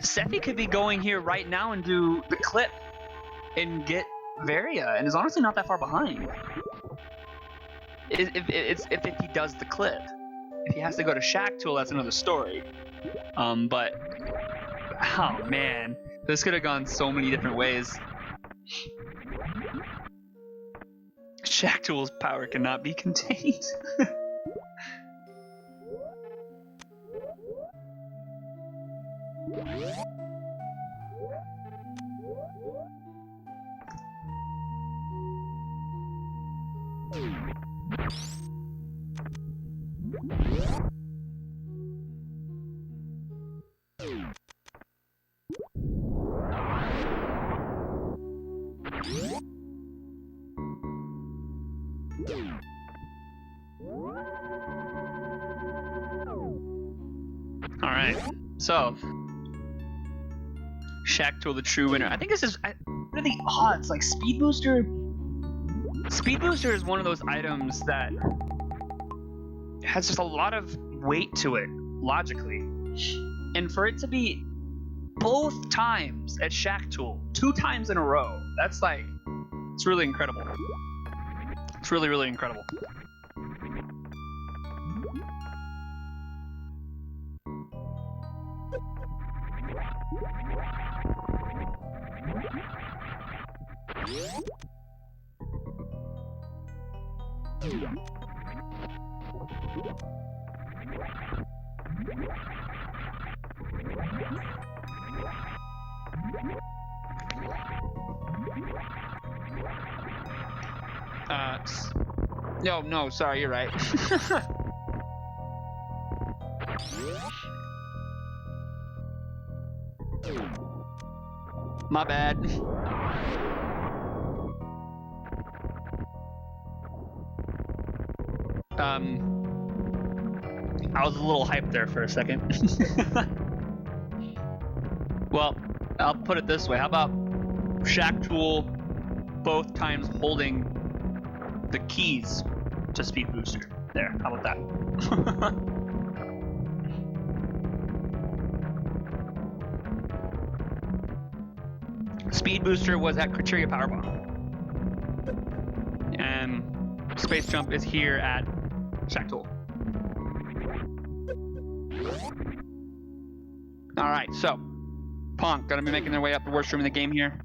Speaker 1: Sephi could be going here right now and do the clip and get Varia, and is honestly not that far behind. If he does the clip. If he has to go to Shack Tool, that's another story. But oh man, this could have gone so many different ways. Shack Tool's power cannot be contained. Alright, so Shack Tool, the true winner. I think this is what are the odds? Like Speed Booster? Speed Booster is one of those items that has just a lot of weight to it, logically. And for it to be both times at Shack Tool, 2 times in a row, that's like, it's really incredible. It's really, really incredible. No, sorry, you're right. My bad. I was a little hyped there for a second. Well, I'll put it this way. How about Shack Tool both times holding the keys to Speed Booster? There, how about that? Speed Booster was at Criteria Power Bomb. And Space Jump is here at Shack Tool. Alright, so Ponk gonna be making their way up the worst room in the game here,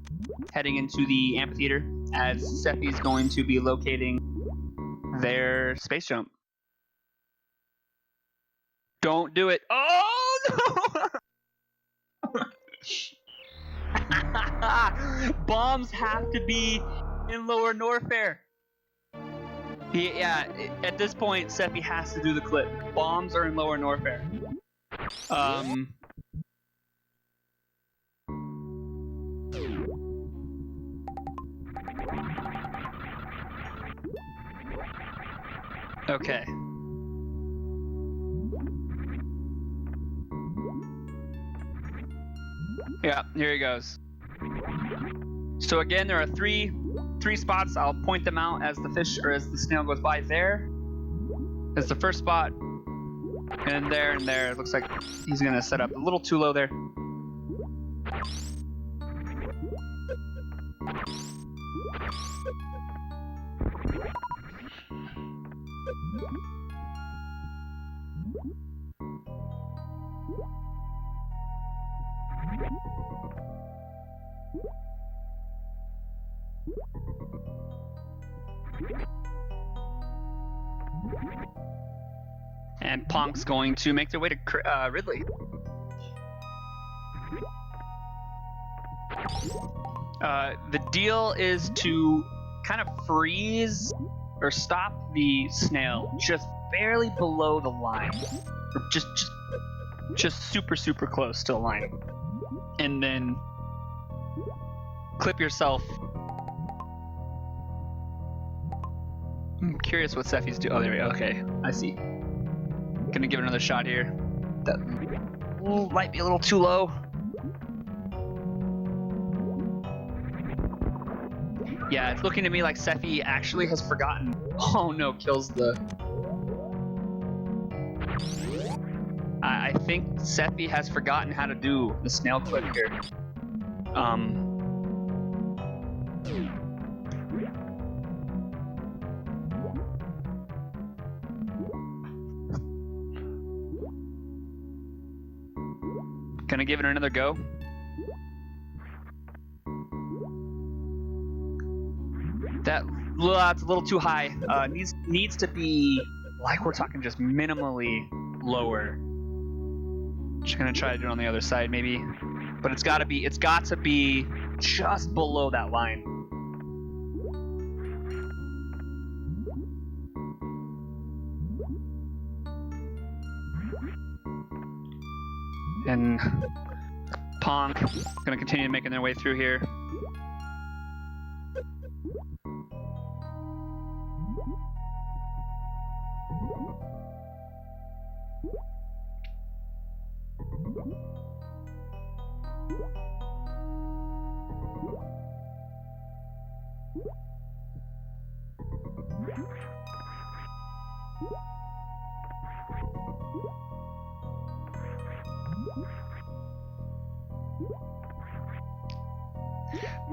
Speaker 1: heading into the amphitheater, as Sephi's going to be locating their Space Jump. Don't do it. Oh no! Bombs have to be in Lower Norfair. Yeah, at this point, Sephi has to do the clip. Bombs are in Lower Norfair. Okay. Yeah, here he goes. So again, there are three spots. I'll point them out as the fish or as the snail goes by. There is the first spot, and there and there. It looks like he's gonna set up a little too low there. And Ponk's going to make their way to Ridley. The deal is to kind of freeze or stop the snail just barely below the line, or just super close to the line, and then clip yourself. I'm curious what Sephi's doing. Oh, there we go. Okay, I see. Gonna give it another shot here. That might be a little too low. Yeah, it's looking to me like Sephi actually has forgotten. Oh no, kills the... I think Sephi has forgotten how to do the snail clip here. Gonna give it another go. That's a little too high. Needs to be, like, we're talking just minimally lower. Just gonna try to do it on the other side maybe, but it's got to be just below that line. And Ponk gonna continue making their way through here.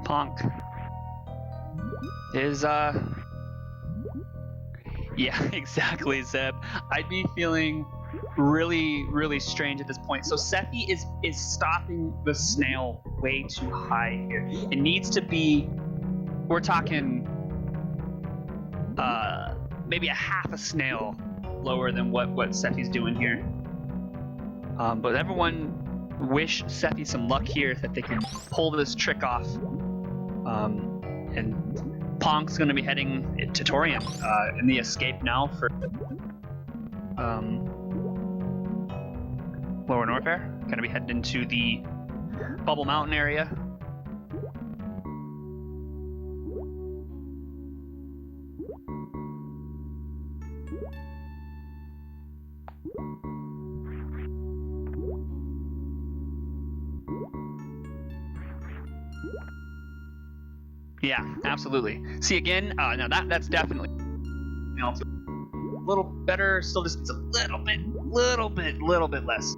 Speaker 1: Ponk is yeah, exactly, Zeb. I'd be feeling really strange at this point. So Sephi is stopping the snail way too high here. It needs to be, we're talking maybe a half a snail lower than what Sephi's doing here. But everyone wish Sephi some luck here, that they can pull this trick off. And Ponk's going to be heading to Torian in the escape now for Lower Norfair. Going to be heading into the Bubble Mountain area. Yeah, absolutely. See again, now that's definitely, you know, a little better. Still just it's a little bit less.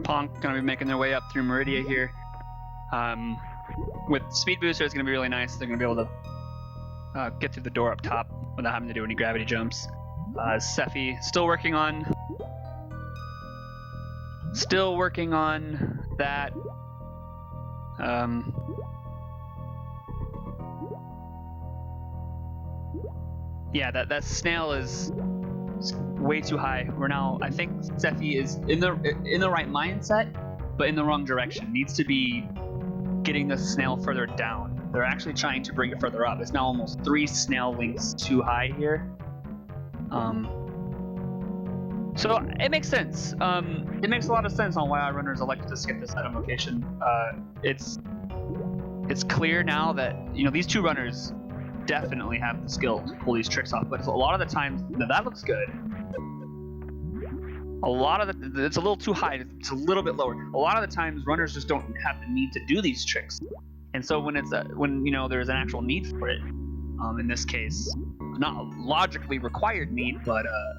Speaker 1: Ponk gonna be making their way up through Meridia here. With Speed Booster, it's gonna be really nice. They're gonna be able to get through the door up top without having to do any gravity jumps. Sephi still working on that. Yeah, that snail is way too high. We're now, I think Sephi is in the right mindset, but in the wrong direction. Needs to be getting the snail further down. They're actually trying to bring it further up. It's now almost 3 snail links too high here. So it makes sense. It makes a lot of sense on why our runners elect to skip this item location. It's clear now that, you know, these 2 runners definitely have the skill to pull these tricks off, but a lot of the times that looks good. A lot of it's a little too high. It's a little bit lower. A lot of the times runners just don't have the need to do these tricks, and so when you know there's an actual need for it, in this case, not a logically required need, but a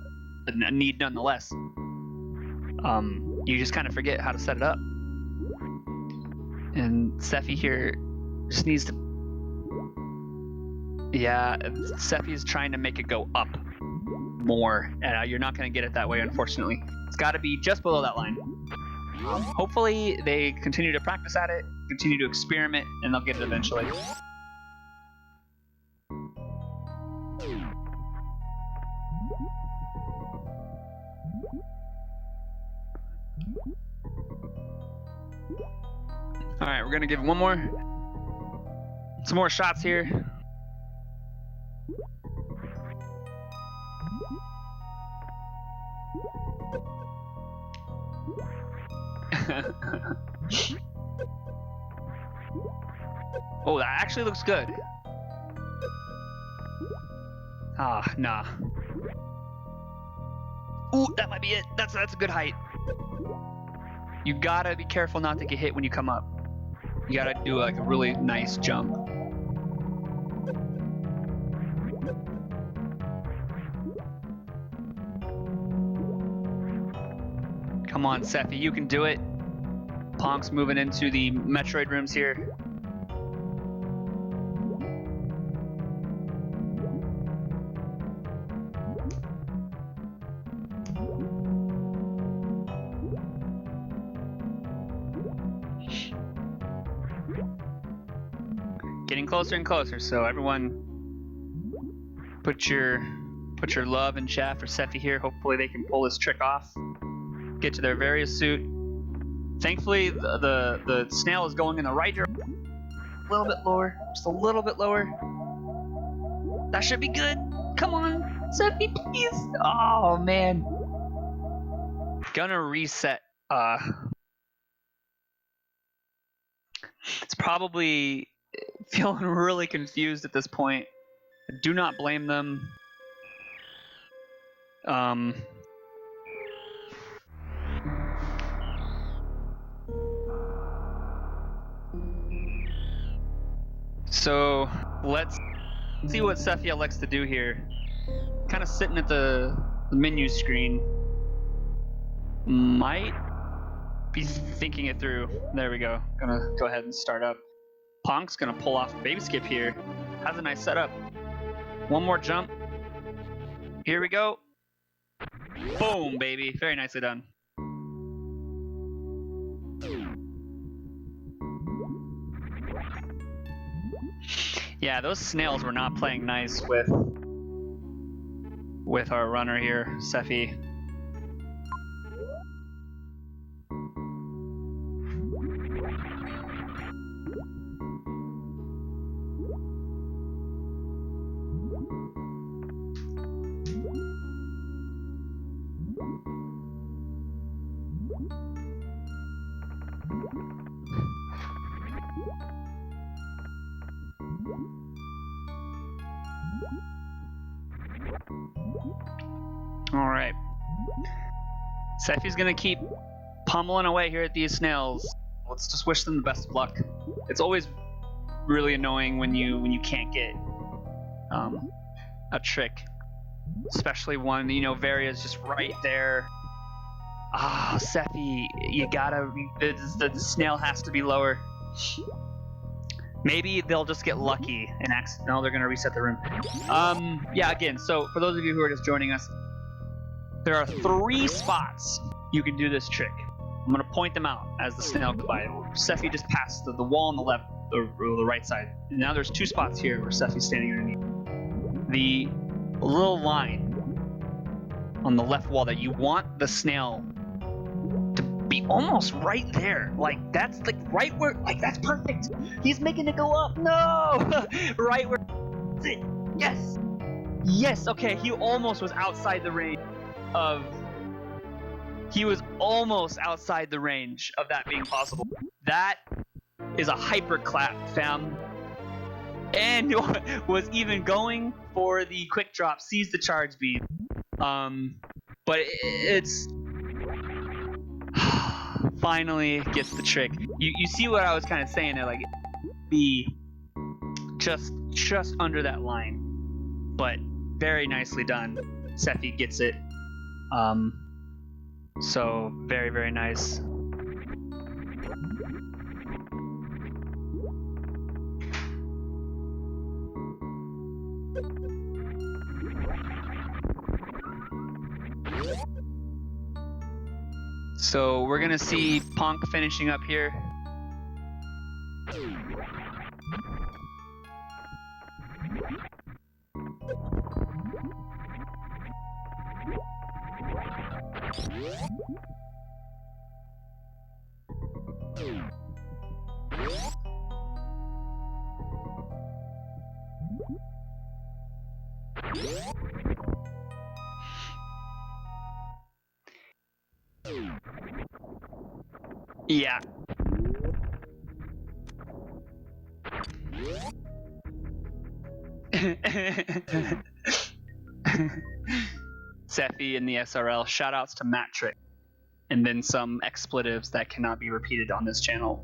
Speaker 1: need nonetheless. You just kind of forget how to set it up, and Sephi here just needs to. Yeah, Sephi is trying to make it go up more, and you're not going to get it that way, unfortunately. It's got to be just below that line. Hopefully, they continue to practice at it, continue to experiment, and they'll get it eventually. All right, we're going to give some more shots here. Oh, that actually looks good. Ah, nah. Ooh, that might be it. That's a good height. You gotta be careful not to get hit when you come up. You gotta do like a really nice jump. Come on, Sephi, you can do it. Ponk's moving into the Metroid rooms here. Getting closer and closer, so everyone put your love in chat for Sephi here. Hopefully they can pull this trick off. Get to their various suit. Thankfully the snail is going in the right direction. A little bit lower, just a little bit lower. That should be good. Come on, Sephi, please. Oh man. Gonna reset. It's probably feeling really confused at this point. Do not blame them. So let's see what Sephi elects to do here. Kind of sitting at the menu screen. Might be thinking it through. There we go. Gonna go ahead and start up. Ponk's gonna pull off a baby skip here. Has a nice setup. One more jump. Here we go. Boom, baby. Very nicely done. Yeah, those snails were not playing nice with our runner here, Sephi. All right. Sephi's gonna keep pummeling away here at these snails. Let's just wish them the best of luck. It's always really annoying when you can't get a trick, especially one, you know, Varia's just right there. Ah, Sephi, you gotta. The snail has to be lower. Maybe they'll just get lucky and accident. No, they're gonna reset the room. Yeah. Again, so for those of you who are just joining us, there are 3 spots you can do this trick. I'm gonna point them out as the snail goes by. Sephi just passed the wall on the left or the right side. And now there's 2 spots here where Sephi's standing underneath. The little line on the left wall that you want the snail to be almost right there. Like that's like right where, like that's perfect. He's making it go up. No, right where. That's it. Yes. Yes. Okay. He almost was outside the range of. He was almost outside the range of that being possible. That is a hyper clap, fam. And was even going for the quick drop, sees the charge beam. But it's finally gets the trick. You see what I was kind of saying there, like be just under that line, but very nicely done. Sephi gets it. So very, very nice. So we're gonna see Ponk finishing up here. Yeah. Sephi in the SRL. Shoutouts to Matt Trick and then some expletives that cannot be repeated on this channel.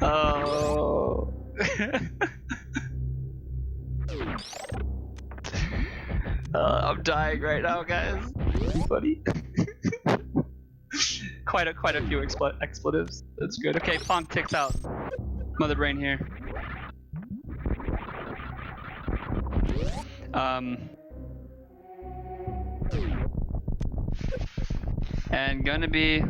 Speaker 1: Oh. I'm dying right now, guys. Too funny. quite a few expletives. That's good. Okay, Ponk ticks out. Mother Brain here. And gonna be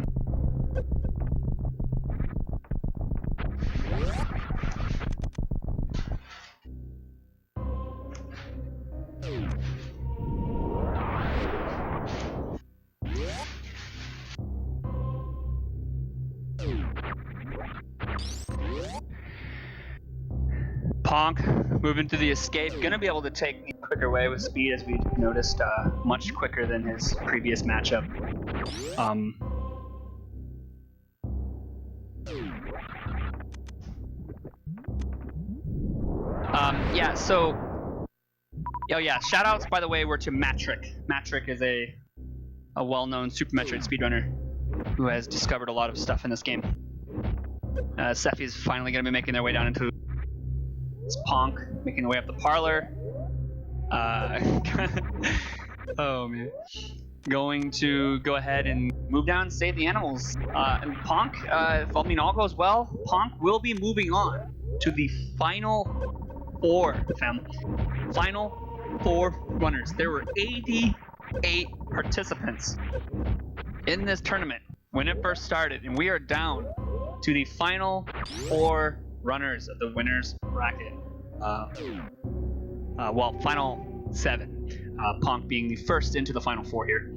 Speaker 1: Ponk moving to the escape, gonna be able to take the quicker way with speed, as we noticed, much quicker than his previous matchup. Yeah, so, oh yeah, shoutouts, by the way, were to Matrick. Matrick is a well-known Super Metroid speedrunner who has discovered a lot of stuff in this game. Sephi's finally gonna be making their way down into it's Ponk making their way up the parlor. Oh man. Going to go ahead and move down and save the animals. And Ponk, if all goes well, Ponk will be moving on to the final four, fam. Final four runners. There were 88 participants in this tournament when it first started, and we are down to the final four runners of the winners bracket. Well, final 7. Ponk being the first into the final 4 here.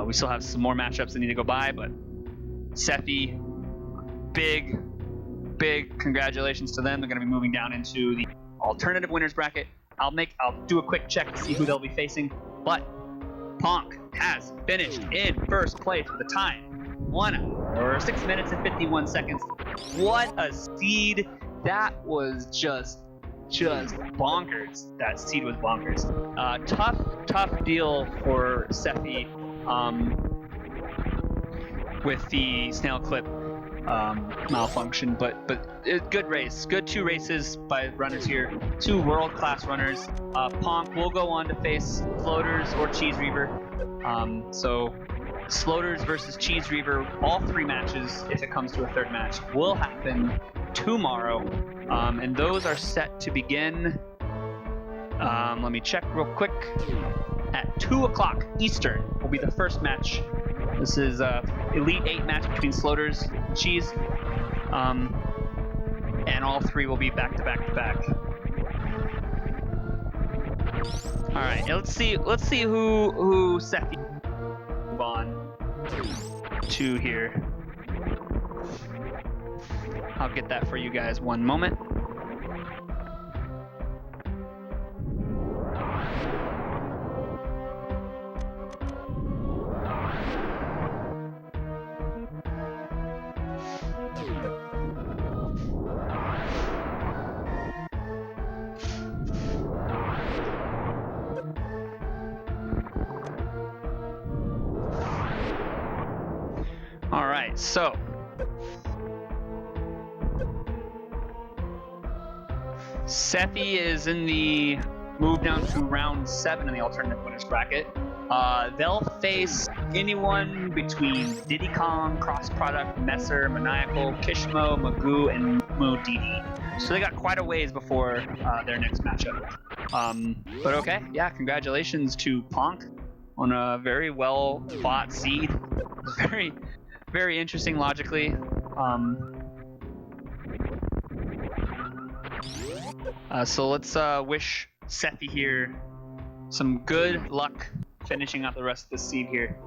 Speaker 1: We still have some more matchups that need to go by, but Sephi, big congratulations to them. They're going to be moving down into the alternative winners bracket. I'll do a quick check to see who they'll be facing, but Ponk has finished in first place with a time 1 hour, 6 minutes and 51 seconds. What a seed! That was just bonkers. That seed was bonkers. Tough deal for Sephi with the snail clip malfunction, but good race. Good 2 races by runners here. 2 world-class runners. Ponk will go on to face Floaters or Cheese Reaver. So Floaters versus Cheese Reaver, all 3 matches, if it comes to a 3rd match, will happen tomorrow. And those are set to begin, let me check real quick, at 2 o'clock Eastern will be the first match. This is Elite 8 match between Floaters and Cheese, and all 3 will be back to back. All right, let's see who Sephi move on to here. I'll get that for you guys one moment. All right, so Sephi is in the move down to round 7 in the alternative winners bracket. They'll face anyone between Diddy Kong, Cross Product, Messer, Maniacal, Kishmo, Magoo, and Modidi. So they got quite a ways before their next matchup. But okay, yeah, congratulations to Ponk on a very well fought seed. Very interesting logically. So let's wish Sephi here some good luck finishing up the rest of the seed here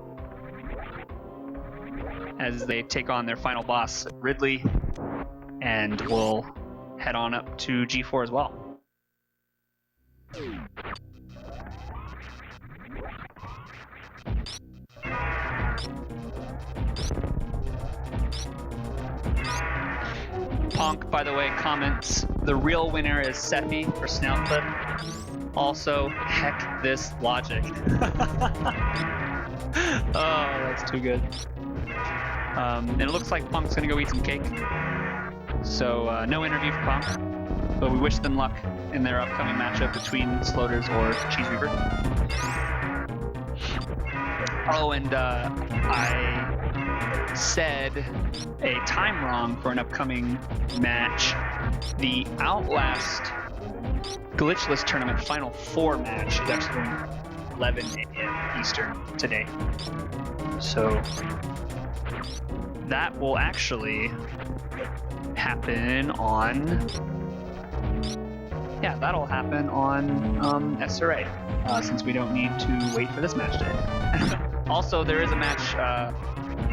Speaker 1: as they take on their final boss, Ridley, and we'll head on up to G4 as well. Ponk, by the way, comments, the real winner is Sephi for Snail Clip. Also, heck this logic. Oh, that's too good. And it looks like Punk's gonna go eat some cake. So no interview for Ponk, but we wish them luck in their upcoming matchup between Sloters or Cheese Reaver. Oh, and I said a time wrong for an upcoming match. The Outlast Glitchless Tournament Final 4 match is actually going 11 a.m. Eastern today. So that will actually happen on... Yeah, that'll happen on SMRAT, since we don't need to wait for this match today. Also, there is a match,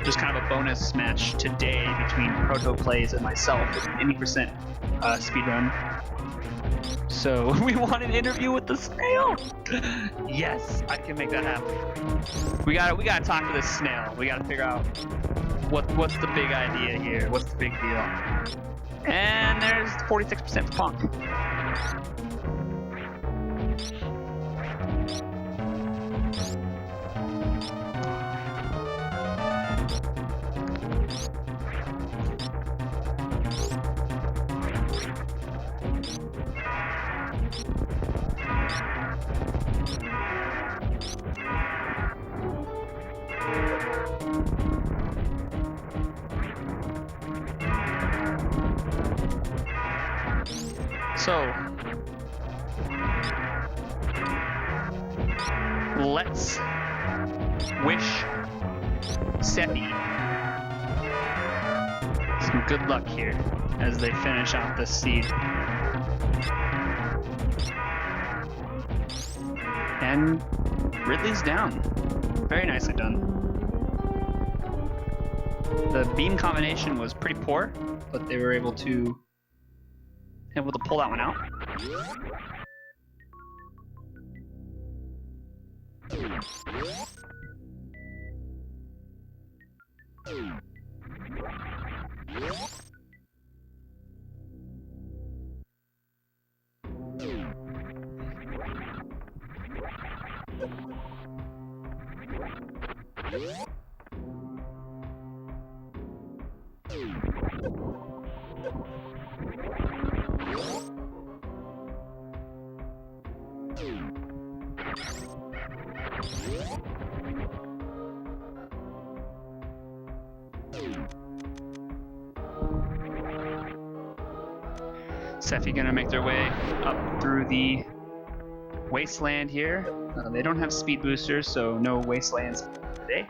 Speaker 1: just kind of a bonus match today between Proto Plays and myself. It's an 80% speedrun. So we want an interview with the snail. Yes, I can make that happen. We gotta talk to this snail. We gotta figure out what's the big idea here. What's the big deal? And there's 46% for Ponk. So, let's wish Seppi some good luck here as they finish out this seed. And Ridley's down. Very nicely done. The beam combination was pretty poor, but they were able to pull that one out. Sephi gonna make their way up through the wasteland here. They don't have speed boosters, so no wastelands today.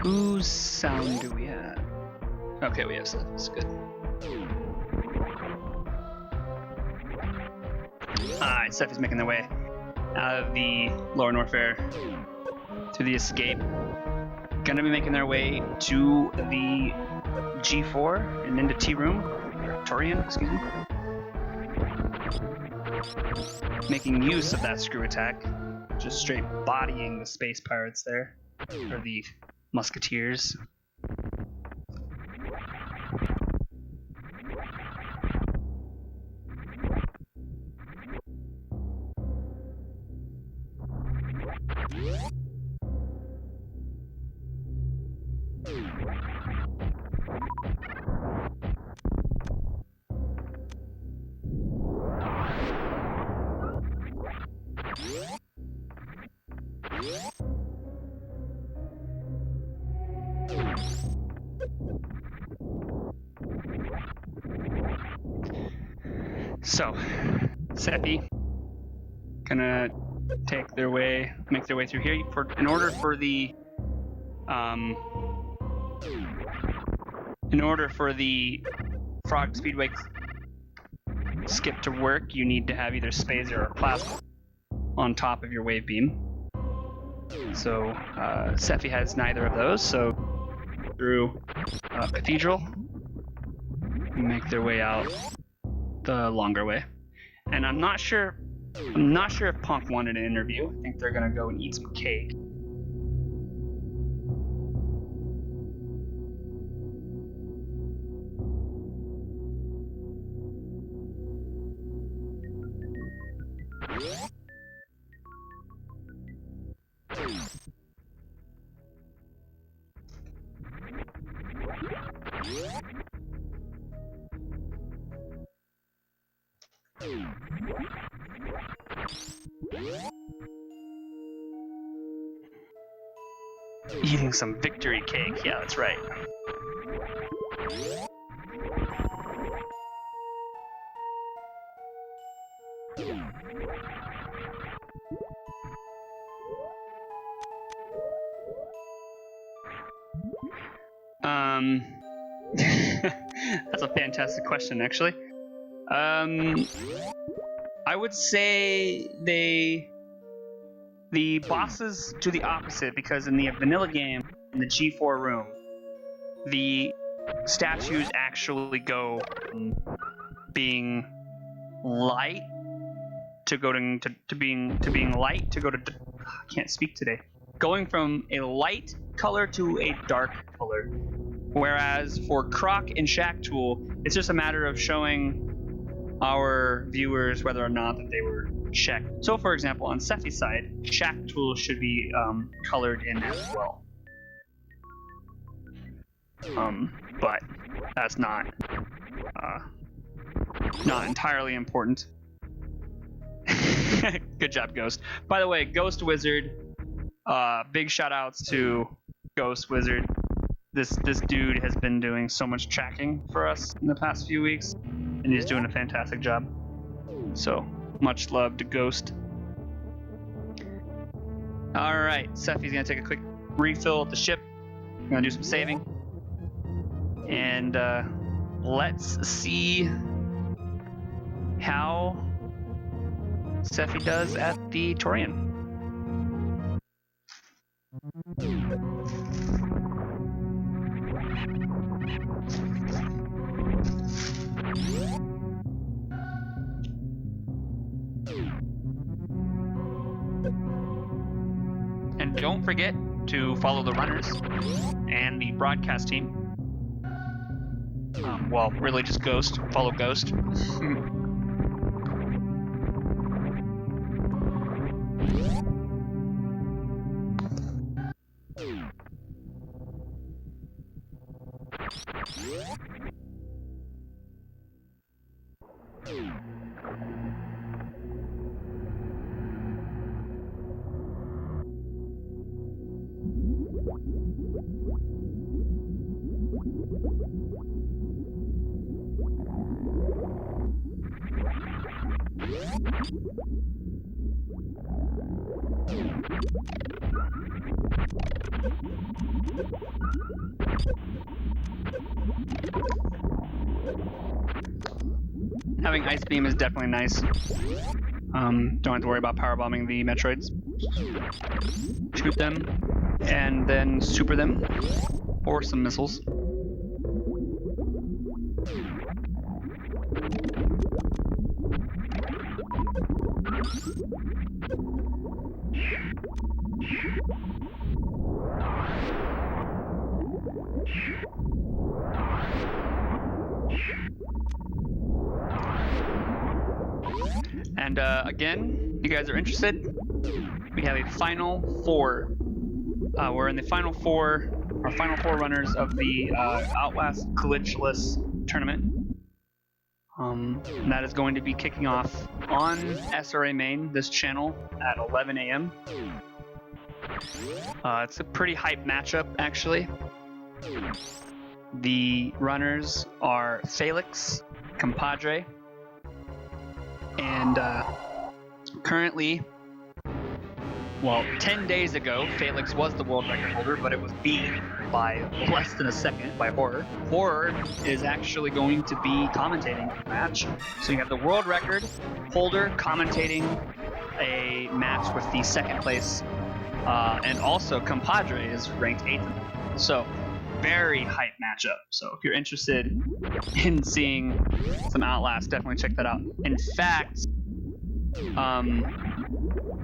Speaker 1: Whose sound do we have? Okay, we have stuff. That's good. Alright, Steph is making their way out of the Lower Norfair to the escape. Gonna be making their way to the G4 and into T-Room. Torian, excuse me. Making use of that screw attack. Just straight bodying the space pirates there. Or the musketeers. So, Seppi gonna make their way through here. In order for the In order for the Frog Speedway skip to work, you need to have either Spazer or Plasma on top of your wave beam. So Sephi has neither of those, so through Cathedral, make their way out the longer way. And I'm not sure if Ponk wanted an interview. I think they're gonna go and eat some cake. Eating some victory cake. Yeah, that's right. That's a fantastic question, actually. I would say the bosses do the opposite, because in the vanilla game, in the G4 room, the statues actually go from being light to being light to go to I can't speak today. Going from a light color to a dark color. Whereas for Croc and Shack Tool, it's just a matter of showing our viewers whether or not that they were checked. So, for example, on Sephi's side, Shack Tool should be colored in as well. But that's not entirely important. Good job, Ghost. By the way, Ghost Wizard, big shout outs to Ghost Wizard. This dude has been doing so much tracking for us in the past few weeks, and he's doing a fantastic job. So, much love to Ghost. Alright, Sephi's gonna take a quick refill at the ship. We're gonna do some saving. And let's see how Sephi does at the Torian. And don't forget to follow the runners and the broadcast team. Well, really just Ghost. Follow Ghost. Having Ice Beam is definitely nice. Don't have to worry about power bombing the Metroids. Shoot them, and then super them, or some missiles. And again, you guys are interested, we have a final four. We're in the final four, our final four runners of the Outlast Glitchless tournament. And that is going to be kicking off on SRA Main, this channel, at 11 a.m. It's a pretty hype matchup, actually. The runners are Felix, Compadre, and currently well, 10 days ago, Felix was the world record holder, but it was beat by less than a second by Horror. Horror is actually going to be commentating the match. So you have the world record holder commentating a match with the second place, and also Compadre is ranked 8th. So very hype matchup. So if you're interested in seeing some Outlast, definitely check that out. In fact,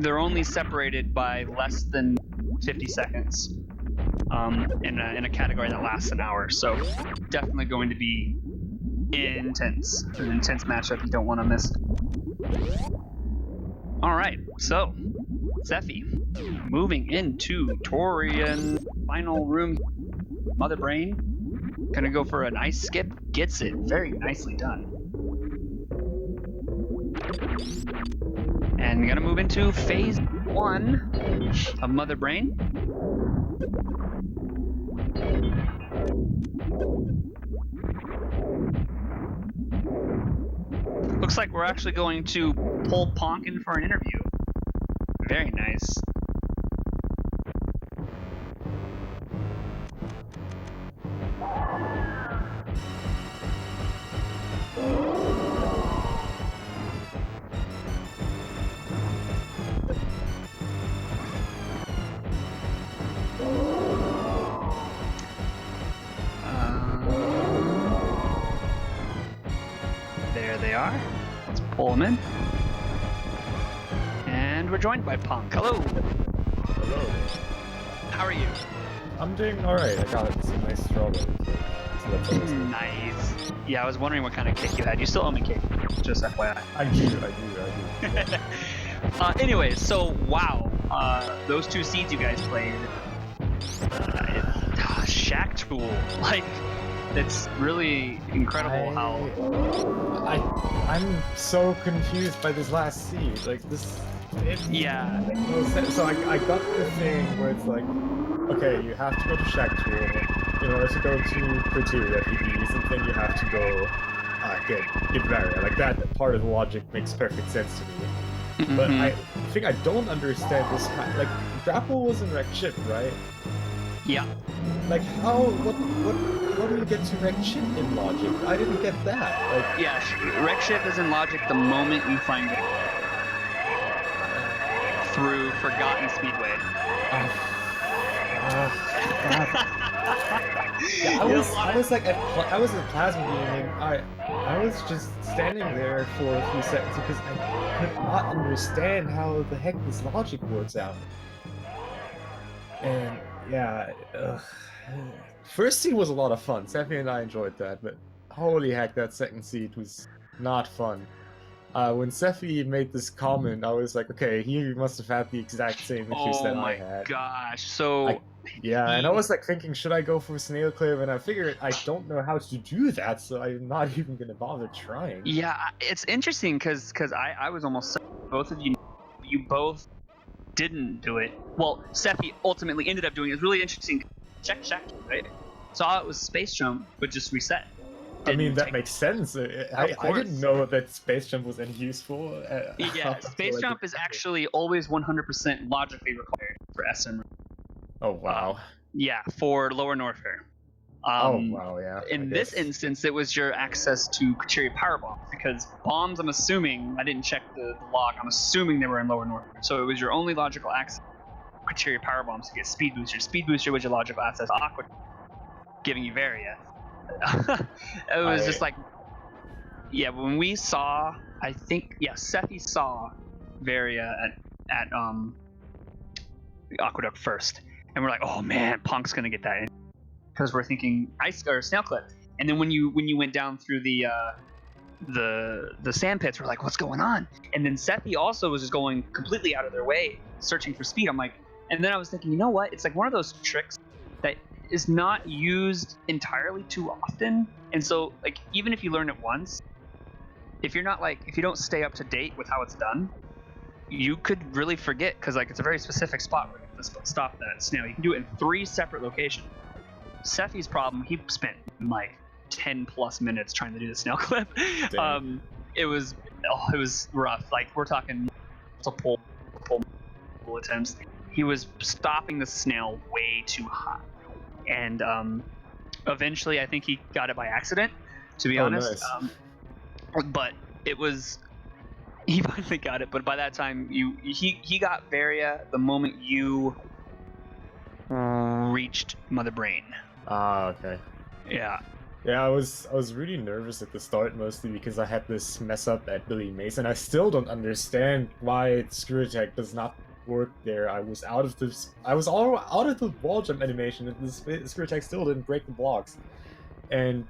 Speaker 1: they're only separated by less than 50 seconds in a category that lasts an hour. So definitely going to be intense. An intense matchup you don't want to miss. All right, so Sephi moving into Torian final room. Mother Brain gonna go for a nice skip, gets it, very nicely done. And gonna move into phase 1 of Mother Brain. Looks like we're actually going to pull Ponk in for an interview. Very nice. There they are. Let's pull them in. And we're joined by Ponk. Hello.
Speaker 2: Hello.
Speaker 1: How are you?
Speaker 2: I'm doing alright. I got some nice strawberry cake. So that's always good.
Speaker 1: Nice. Yeah, I was wondering what kind of cake you had. You still owe me cake, just FYI.
Speaker 2: I do. Yeah.
Speaker 1: Anyways, so wow, those 2 seeds you guys played, Shack Tool, like, it's really incredible
Speaker 2: I'm so confused by this last seed. Like this.
Speaker 1: Yeah.
Speaker 2: Makes no sense. So I got the thing where it's like, okay, you have to go to Shack Tool in order to go to Criteria PBs, and then you have to go get Varia. Like that part of the logic makes perfect sense to me.
Speaker 1: Mm-hmm.
Speaker 2: But I think I don't understand this. Like Grapple was in Wrecked Ship, right?
Speaker 1: Yeah.
Speaker 2: Like how? What do you get to Wrecked Ship in logic? I didn't get that. Like
Speaker 1: Yeah, Wreck Ship is in logic the moment you find it through Forgotten Speedway.
Speaker 2: Yeah, I was like I was at Plasma Beam, and I was just standing there for a few seconds because I could not understand how the heck this logic works out. And yeah, first seed was a lot of fun. Sephi and I enjoyed that, but holy heck, that second seed was not fun. When Sephi made this comment, I was like, okay, he must have had the exact same issues that I had.
Speaker 1: Oh my gosh, so...
Speaker 2: And I was like thinking, should I go for Snail Clip? And I figured I don't know how to do that, so I'm not even gonna bother trying.
Speaker 1: Yeah, it's interesting because I was almost certain both of you both didn't do it. Well, Sephi ultimately ended up doing it. It's really interesting. Check, right? Saw it was Space Jump, but just reset.
Speaker 2: I mean, that makes sense. I didn't know that Space Jump was any useful.
Speaker 1: Yeah, Space Jump is actually always 100% logically required for SMRAT.
Speaker 2: Oh, wow.
Speaker 1: Yeah, for Lower Norfair.
Speaker 2: Oh, wow, yeah.
Speaker 1: In this instance, it was your access to Criteria Power Bombs, because bombs, I'm assuming, I didn't check the log, I'm assuming they were in Lower Norfair. So it was your only logical access to Criteria Power Bombs to get Speed Booster. Speed Booster was your logical access to Aqua, giving you Varia. It was just like, yeah, when we saw, I think, yeah, Sephi saw Varia at Aqueduct first, and we're like, oh man, Punk's gonna get that in, because we're thinking ice or Snail Clip. And then when you went down through the sand pits, we're like, what's going on? And then Sephi also was just going completely out of their way searching for speed. I'm like, and then I was thinking, you know what? It's like one of those tricks that is not used entirely too often, and so like even if you learn it once, if you don't stay up to date with how it's done, you could really forget, because like it's a very specific spot where you have to stop that snail. You can do it in 3 separate locations. Sephi's problem, he spent like 10 plus minutes trying to do the Snail Clip. It was rough. Like we're talking multiple attempts. He was stopping the snail way too high, and eventually I think he got it by accident, to be honest.
Speaker 2: Nice.
Speaker 1: But he finally got it. But by that time, he got Varia the moment you reached Mother Brain.
Speaker 2: Ah, okay.
Speaker 1: Yeah.
Speaker 2: Yeah, I was really nervous at the start, mostly because I had this mess up at Billy Mays, and I still don't understand why Screw Attack does not work there. I was out of all out of the wall jump animation, and the Screw Attack still didn't break the blocks, and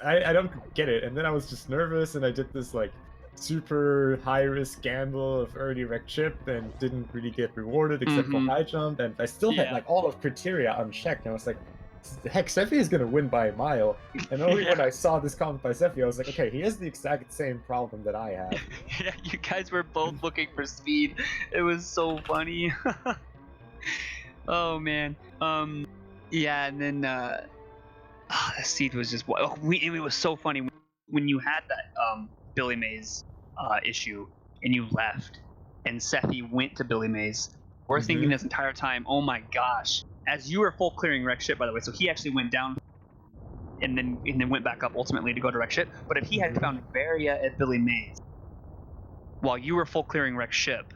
Speaker 2: I don't get it. And then I was just nervous, and I did this like super high risk gamble of early wreck chip and didn't really get rewarded except for high jump, and I still had like all of criteria unchecked, and I was like, heck, Sephi is gonna win by a mile. And only when I saw this comment by Sephi, I was like, okay, he has the exact same problem that I have.
Speaker 1: Yeah, you guys were both looking for speed. It was so funny. Oh man. Yeah, and then the seed was just it was so funny when you had that Billy Mays issue and you left and Sephi went to Billy Mays. We're thinking this entire time, oh my gosh, as you were full clearing wreck ship, by the way, so he actually went down and then went back up ultimately to go to wreck ship. But if he had found Varia at Billy Mays while you were full clearing wreck ship,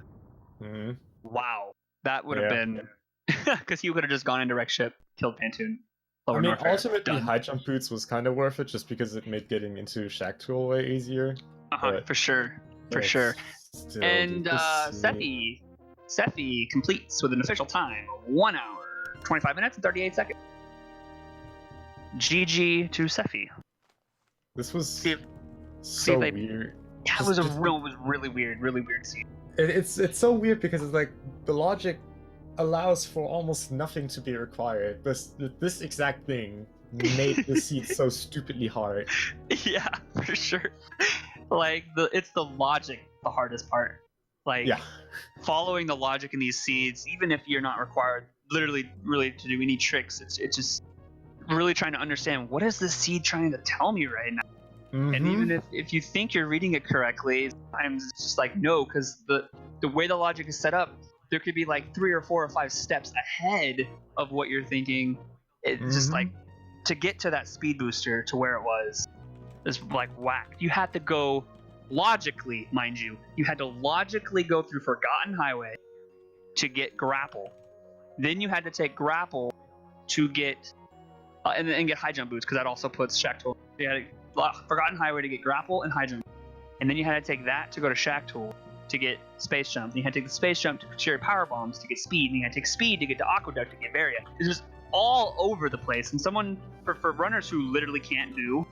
Speaker 1: wow, that would have been because he would have just gone into wreck ship, killed Pantoon.
Speaker 2: I mean, ultimately, high jump boots was kind of worth it just because it made getting into Shack Tool way easier.
Speaker 1: For sure. And Sephi completes with an official time of 1 hour, 25 minutes, and 38 seconds. GG to Sephi.
Speaker 2: This was so weird.
Speaker 1: Yeah, it was really weird to see.
Speaker 2: It's so weird because it's like the logic allows for almost nothing to be required. This exact thing made the seed so stupidly hard.
Speaker 1: Yeah, for sure. Like it's the logic, the hardest part. Like following the logic in these seeds, even if you're not required literally really to do any tricks, it's just really trying to understand what is this seed trying to tell me right now. And even if you think you're reading it correctly, sometimes it's just like no, because the way the logic is set up, there could be like 3 or 4 or 5 steps ahead of what you're thinking. It's just like to get to that speed booster to where it was is like whack. You had to go logically, mind you. You had to logically go through Forgotten Highway to get Grapple. Then you had to take Grapple to get and get high jump boots, because that also puts Shack Tool. You had Forgotten Highway to get Grapple and high jump, and then you had to take that to go to Shack Tool to get Space Jump. And you had to take the Space Jump to Cherry Power Bombs to get Speed, and you had to take Speed to get to Aqueduct to get Varia. It's just all over the place. And someone for runners who literally can't do,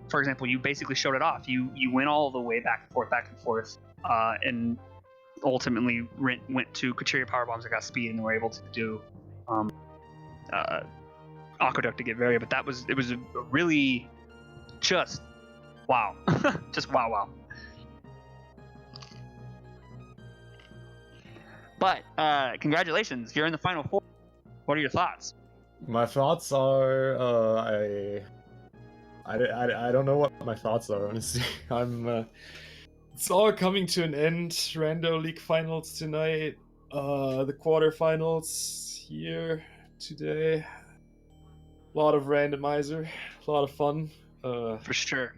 Speaker 1: for example, you basically showed it off. You went all the way back and forth, and ultimately went to Kateria Power Bombs that got Speed, and were able to do Aqueduct to get Varia. But it was a really just wow. Just wow. But congratulations, you're in the final 4. What are your thoughts?
Speaker 2: My thoughts are I don't know what my thoughts are, honestly. It's all coming to an end. Rando League finals tonight, the quarterfinals here today. A lot of randomizer, a lot of fun.
Speaker 1: For sure.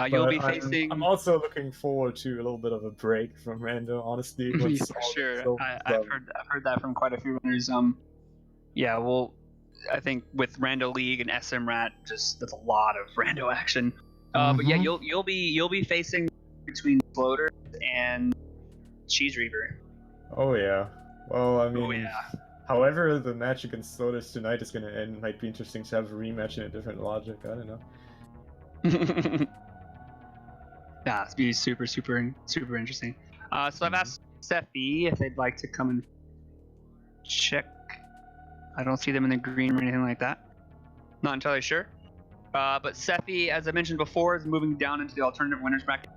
Speaker 1: You'll be facing.
Speaker 2: I'm also looking forward to a little bit of a break from Rando, honestly.
Speaker 1: For sure. I've heard that from quite a few runners. Yeah, well, I think with Rando League and SMRAT, just that's a lot of Rando action. But yeah, you'll be facing between Floater and Cheese Reaver.
Speaker 2: Oh yeah. Well, I mean, however the match against Lotus tonight is going to end, might be interesting to have a rematch in a different logic. I don't know.
Speaker 1: Yeah, it's be super interesting. So I've asked Sephi if they'd like to come and check. I don't see them in the green or anything like that. Not entirely sure. But Sephi, as I mentioned before, is moving down into the alternative winners bracket,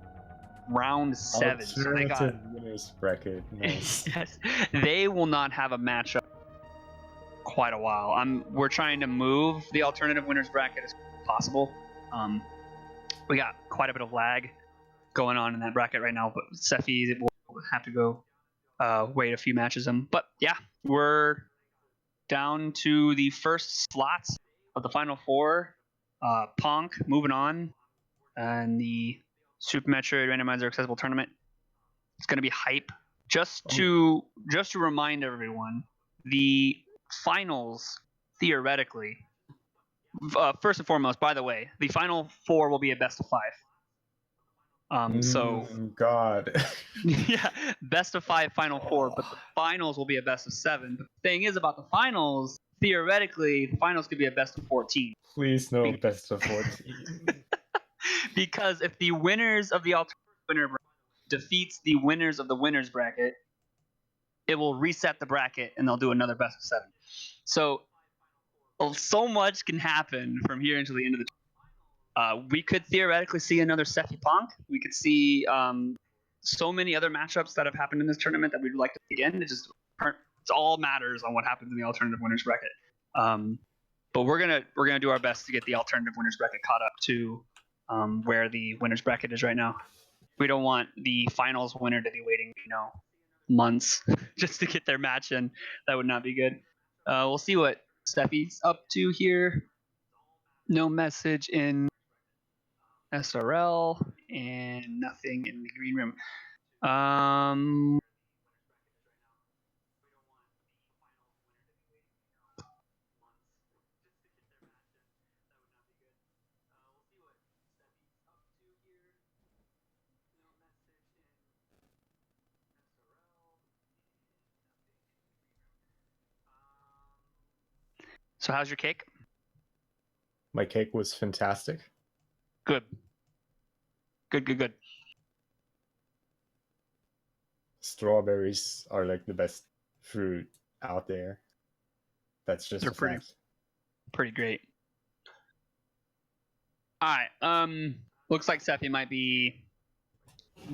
Speaker 1: round 7. So they got
Speaker 2: winners bracket. Nice.
Speaker 1: Yes, they will not have a matchup quite a while. We're trying to move the alternative winners bracket as possible. We got quite a bit of lag going on in that bracket right now, but Sephi will have to go wait a few matches them. But yeah, we're down to the first slots of the final four. Ponk moving on, and the Super Metroid Randomizer Accessible Tournament. It's going to be hype. Just to remind everyone, the finals theoretically. First and foremost, by the way, the final four will be a best of 5. So
Speaker 2: God.
Speaker 1: yeah, best of 5 final four, but the finals will be a best of 7. But the thing is about the finals, theoretically, the finals could be a best of 14.
Speaker 2: Please no best of 14.
Speaker 1: Because if the winners of the alternative winner bracket defeats the winners of the winners bracket, it will reset the bracket and they'll do another best of 7. So much can happen from here until the end of the we could theoretically see another Sephi Ponk. We could see so many other matchups that have happened in this tournament that we'd like to see again. It all matters on what happens in the alternative winners bracket. But we're gonna do our best to get the alternative winners bracket caught up to where the winners bracket is right now. We don't want the finals winner to be waiting, months just to get their match in. That would not be good. We'll see what Steffi's up to here. No message in SRL and nothing in the green room. So how's your cake?
Speaker 2: My cake was fantastic.
Speaker 1: Good.
Speaker 2: Strawberries are like the best fruit out there. That's just a fact.
Speaker 1: Pretty great. All right. Looks like Sephi might be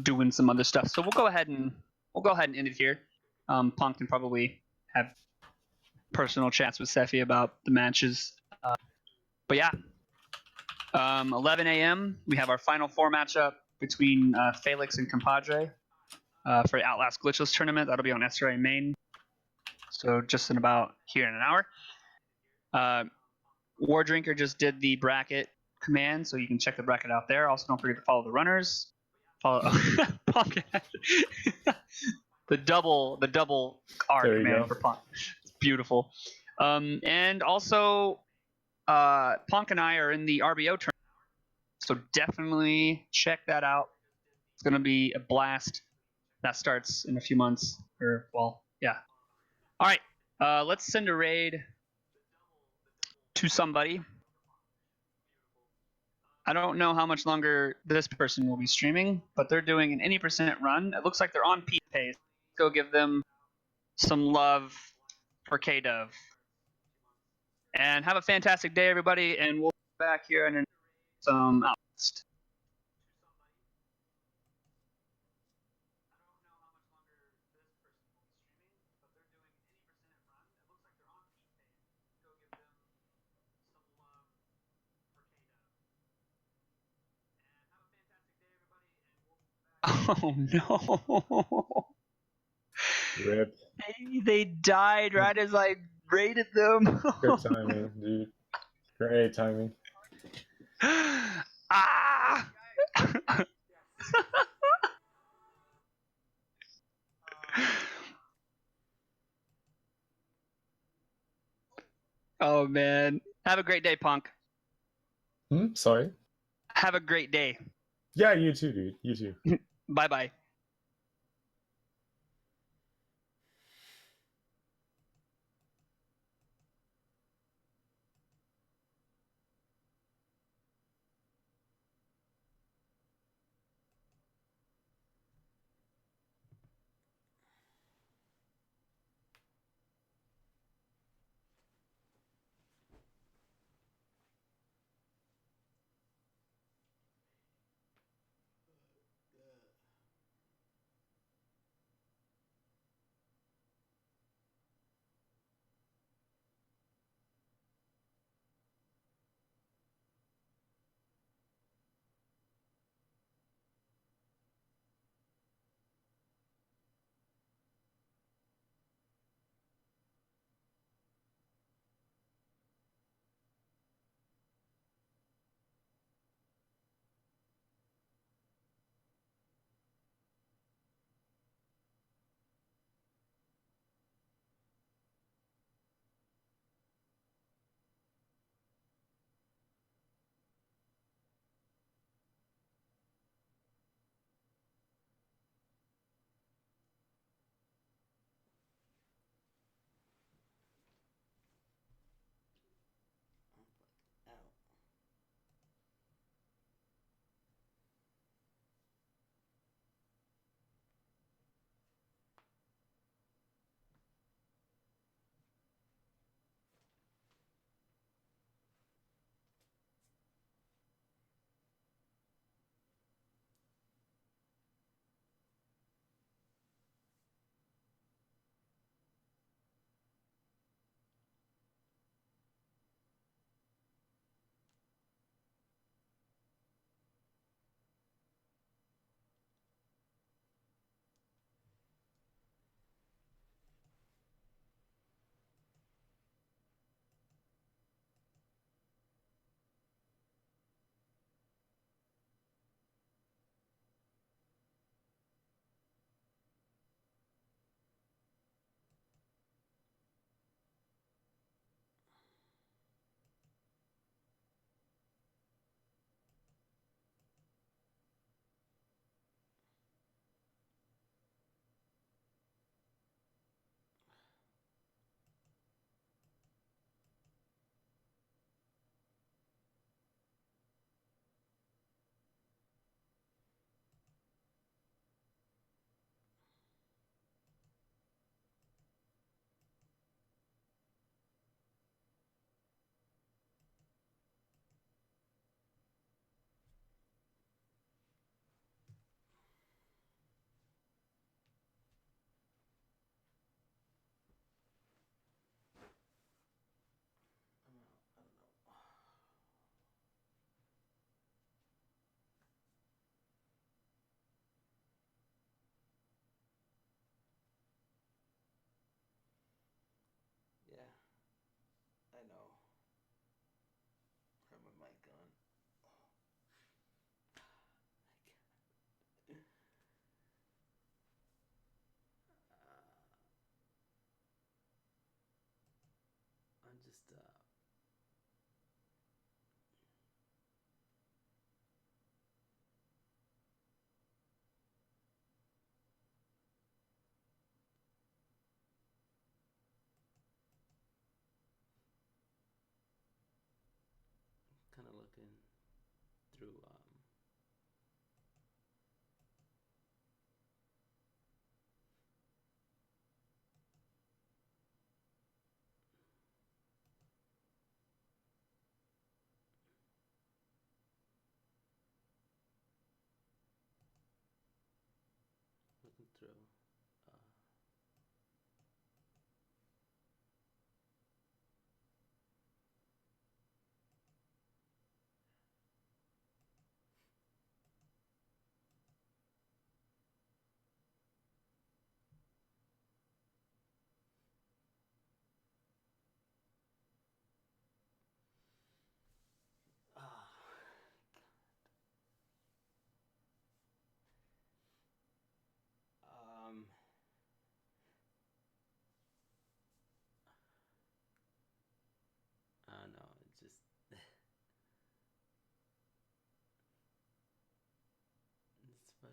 Speaker 1: doing some other stuff, so we'll go ahead and end it here. Ponk can probably have personal chats with Sephi about the matches. But yeah, 11 a.m. we have our final four matchup between Felix and Compadre for the Outlast Glitchless tournament. That'll be on SRA main. So just in about here in an hour. War Drinker just did the bracket command, so you can check the bracket out there. Also, don't forget to follow the runners. Follow the double R
Speaker 2: There you
Speaker 1: command
Speaker 2: go.
Speaker 1: for Ponk. It's beautiful. And also, Ponk and I are in the RBO tournament, so definitely check that out. It's gonna be a blast. That starts in a few months, All right, let's send a raid to somebody. I don't know how much longer this person will be streaming, but they're doing an any percent run. It looks like they're on peak pace. Go give them some love for K-Dove. And have a fantastic day, everybody, and we'll be back here in some Outlast. Oh no.
Speaker 2: Rip.
Speaker 1: They died right as I raided them.
Speaker 2: Good timing, dude. Great timing.
Speaker 1: Ah! Oh man. Have a great day, Ponk.
Speaker 2: Sorry?
Speaker 1: Have a great day.
Speaker 2: Yeah, you too, dude. You too.
Speaker 1: Bye-bye.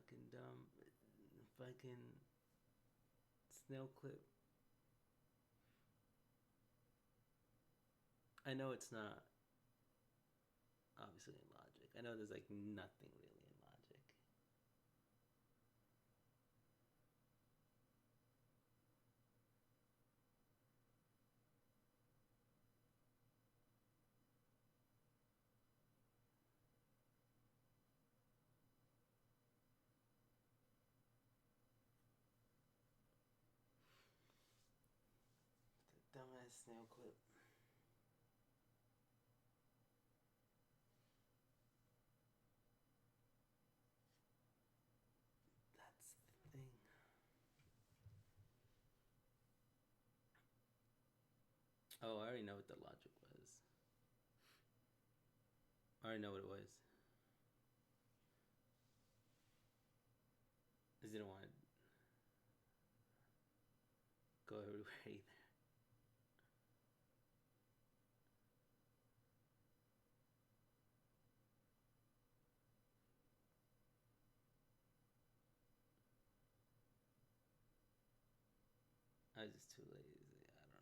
Speaker 3: fucking dumb. Fucking snail clip. I know it's not obviously in logic. I know there's like nothing really in logic. The dumbass snail clip. That's the thing. Oh, I already know what the logic was. I already know what it was. I just didn't want to go everywhere either. I was just too lazy. I don't know.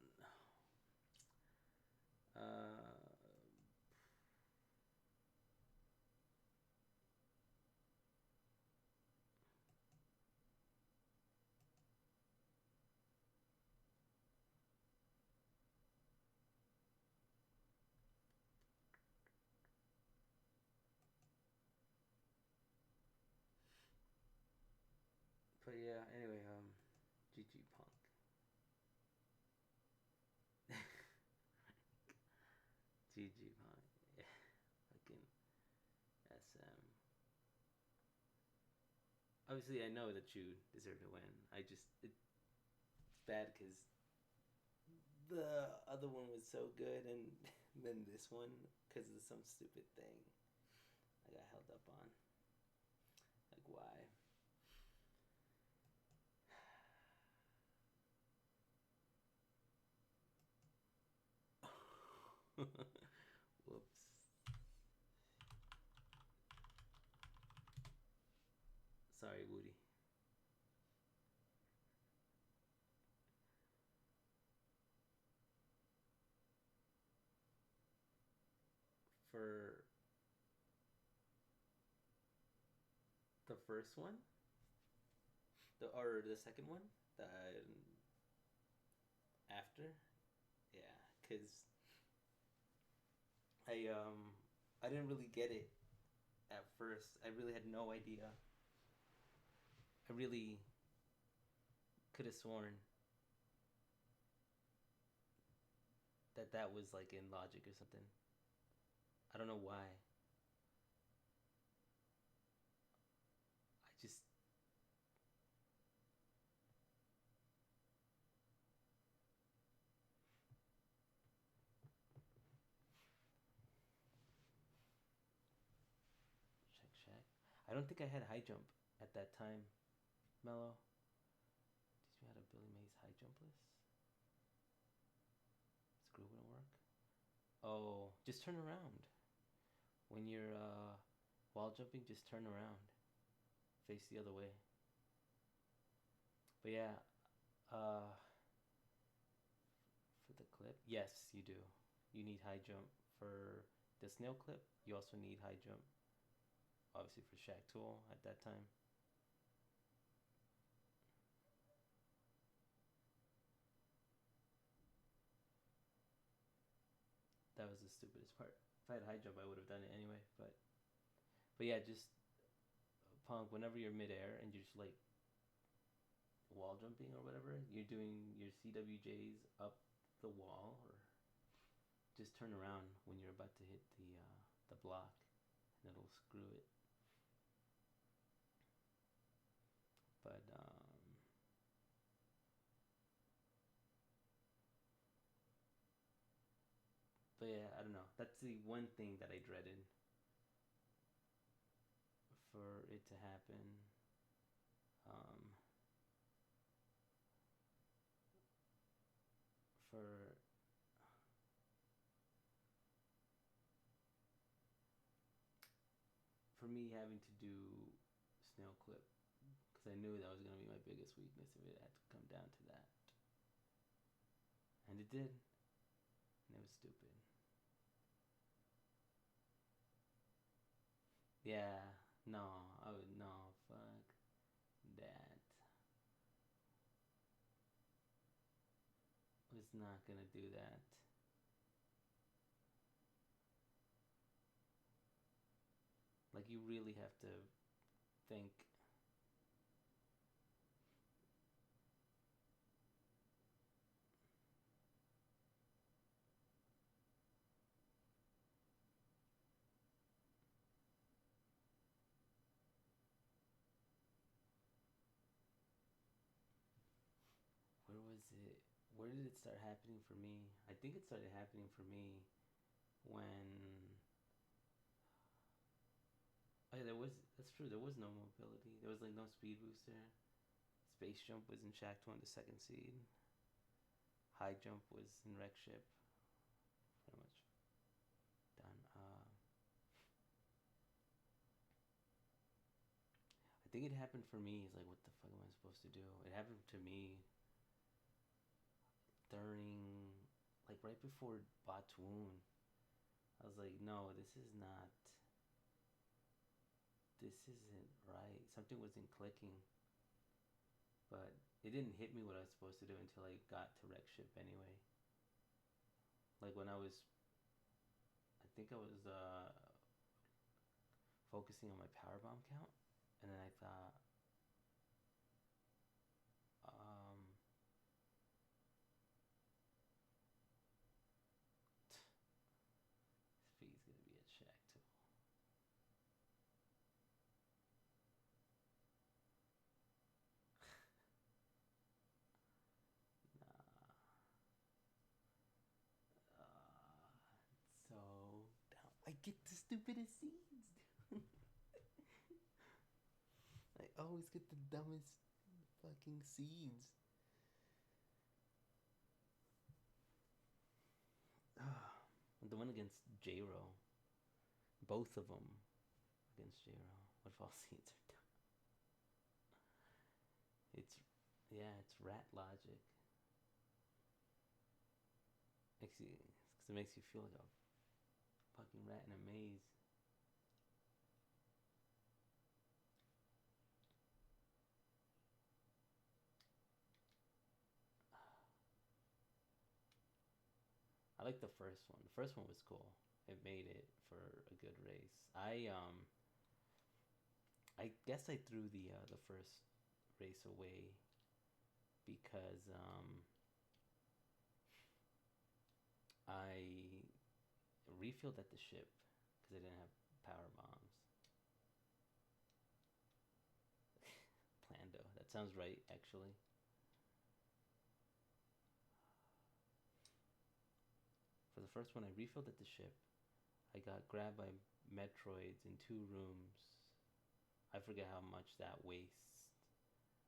Speaker 3: But yeah, anyway, GG Ponk. GG Ponk. Yeah. Fucking SM. Obviously, I know that you deserve to win. It's bad because the other one was so good, and then this one, because of some stupid thing, I got held up on. Like, why? Whoops. Sorry, Woody. For the first one, the second one, the after, yeah, cause I didn't really get it at first. I really had no idea. I really could have sworn that was like in logic or something. I don't know why. I just check. I don't think I had high jump at that time. Mello, did you have a Billy Mays high jump list? Screw wouldn't work. Oh, just turn around. When you're wall jumping, just turn around. Face the other way. But yeah, for the clip, yes, you do. You need high jump. For the snail clip, you also need high jump. Obviously for Shaq Tool at that time. That was the stupidest part. If I had high jump, I would have done it anyway. But yeah, just Ponk, whenever you're midair and you're just like wall jumping or whatever, you're doing your CWJs up the wall, or just turn around when you're about to hit the block, and it'll screw it. But yeah, I don't know. That's the one thing that I dreaded for it to happen. For me having to do snail clip because I knew that was gonna be my biggest weakness if it had to come down to that, and it did, and it was stupid. Yeah, no, I would no fuck that. Was not gonna do that. Like you really have to think. Where was it? Where did it start happening for me? I think it started happening for me when. Oh yeah, there was. That's true. There was no mobility. There was like no speed booster. Space jump was in Shack 2 on the second seed. High jump was in Wreck Ship. Pretty much done. I think it happened for me. It's like, what the fuck am I supposed to do? It happened to me during, like, right before Batoon. I was like, no, this is not. This isn't right. Something wasn't clicking. But it didn't hit me what I was supposed to do until I got to Wreck Ship anyway. Like when I think I was focusing on my power bomb count, and then I thought, speed's gonna be at Shack too. Nah. So down. I get the stupidest scenes, dude. I always get the dumbest fucking seeds. The one against J-Ro. Both of them against J-Ro. What if all seeds are dumb? It's rat logic. Because it makes you feel like a fucking rat in a maze. I like the first one. The first one was cool. It made it for a good race. I guess I threw the first race away because I refilled at the ship because I didn't have power bombs. Plando. That sounds right, actually. For the first one, I refilled at the ship. I got grabbed by Metroids in 2 rooms. I forget how much that wastes.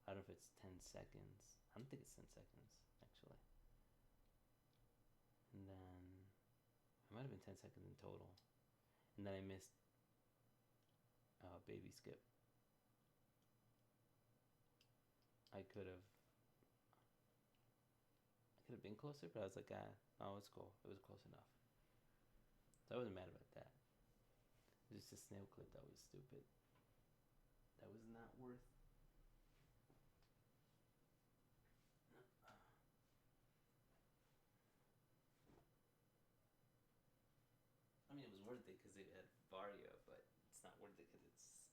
Speaker 3: I don't know if it's 10 seconds. I don't think it's 10 seconds, actually. And then it might have been 10 seconds in total. And then I missed baby skip. I could have been closer, but I was like, oh, it's cool. It was close enough. So I wasn't mad about that. It was just a snail clip that was stupid. That was not worth. I mean, it was worth it because it had Varia, but it's not worth it because it's just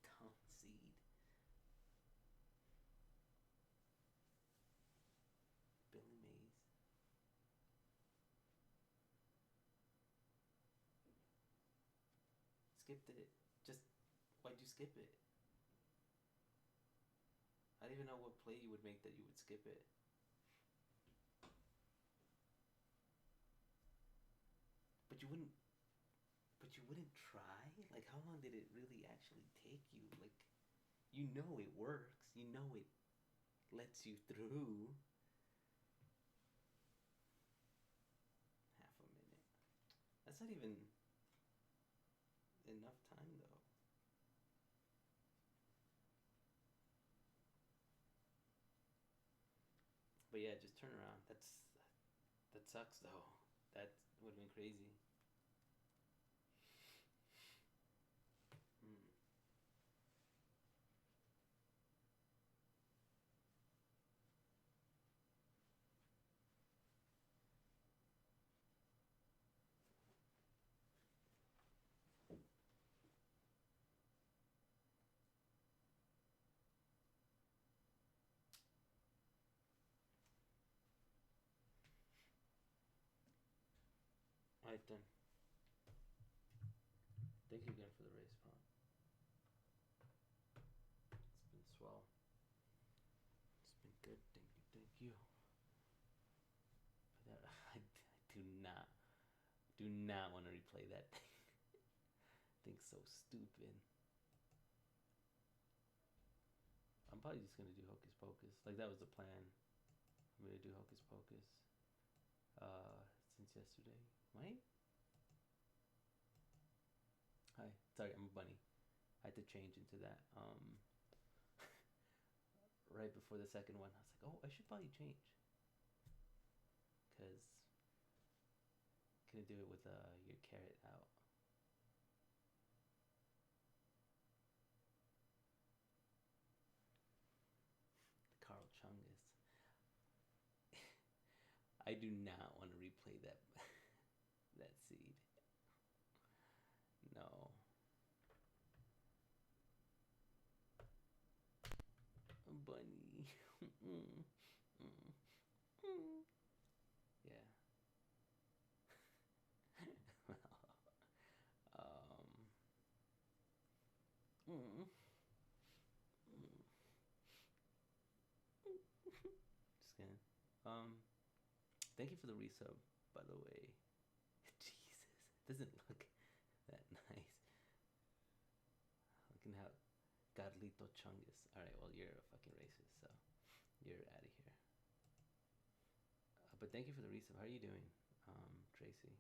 Speaker 3: dumb seed. Billy Mays. Skipped it. Just why'd you skip it? I don't even know what play you would make that you would skip it. But you wouldn't try? Like, how long did it really actually take you? Like, you know it works. You know it lets you through. Half a minute. That's not even enough time, though. But yeah, just turn around. That sucks though. That would have been crazy. Hmm. Alright then. Thank you again for the race, Ponk. It's been swell. It's been good. Thank you. But that, I do not want to replay that thing. Thing's so stupid. I'm probably just gonna do Hocus Pocus. Like that was the plan. I'm gonna do Hocus Pocus. Since yesterday. Right? Hi. Sorry, I'm a bunny. I had to change into that. Right before the second one, I was like, oh, I should probably change. Cause gonna do it with your carrot out. Carl Chungus. I do not want to replay that that seed. No. Bunny. Yeah. um. Just kidding. Thank you for the resub, by the way. Jesus, it doesn't look that nice. Looking how Carlito Chungus. Alright, well, you're a fucking racist, so you're out of here. But thank you for the resub. How are you doing, Tracy?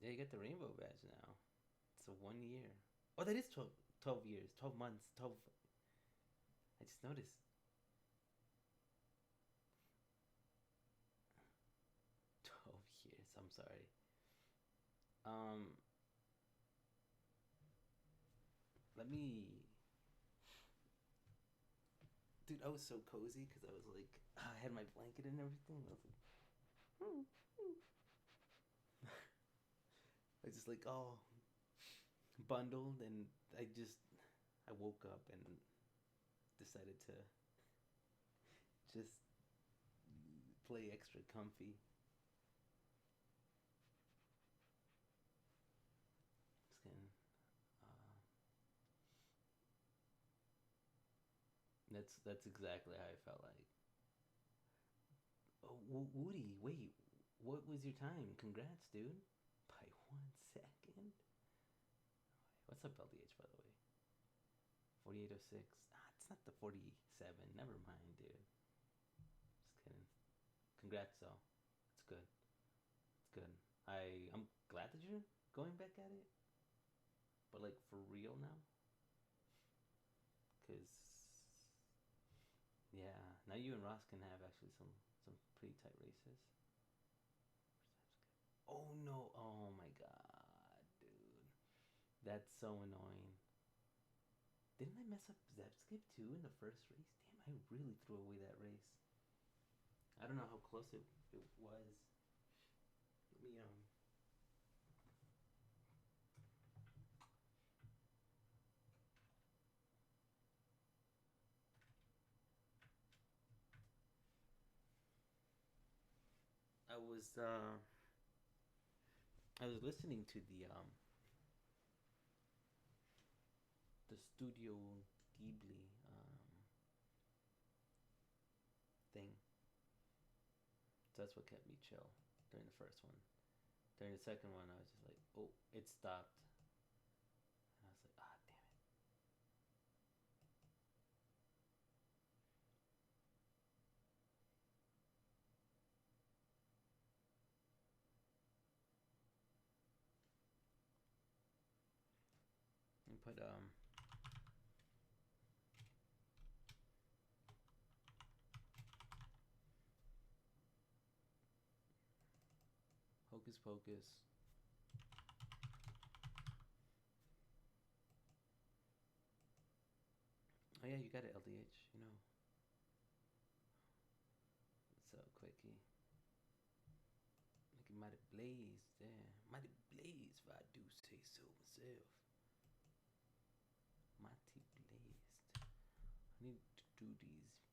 Speaker 3: Yeah, you get the rainbow badge now. It's a 1 year. Oh, that is 12 years. 12 months. 12. I just noticed. 12 years. I'm sorry. Let me. Dude, I was so cozy because I was like, I had my blanket and everything. I was like, I was just like, oh, bundled, and I woke up and decided to just play extra comfy. Just kidding. That's exactly how I felt like. Oh, Woody, wait, what was your time? Congrats, dude. By 1 second. What's up, LDH, by the way? 4806. It's not the 47. Never mind, dude. Just kidding. Congrats, though. It's good. It's good. I'm glad that you're going back at it. But, like, for real now? Because, yeah, now you and Ross can have actually some pretty tight races. Oh, no. Oh, my God, dude. That's so annoying. Didn't I mess up Zepskip too in the first race? Damn, I really threw away that race. I don't know how close it was. Let me I was listening to the Studio Ghibli thing. So that's what kept me chill during the first one. During the second one, I was just like, oh, it stopped. And I was like, put Hocus Pocus. Oh yeah, you got it, LDH. You know. What's up, Quickie? Like it might have blazed, yeah. Might have blazed if I do say so myself. Mighty blazed. I need to do these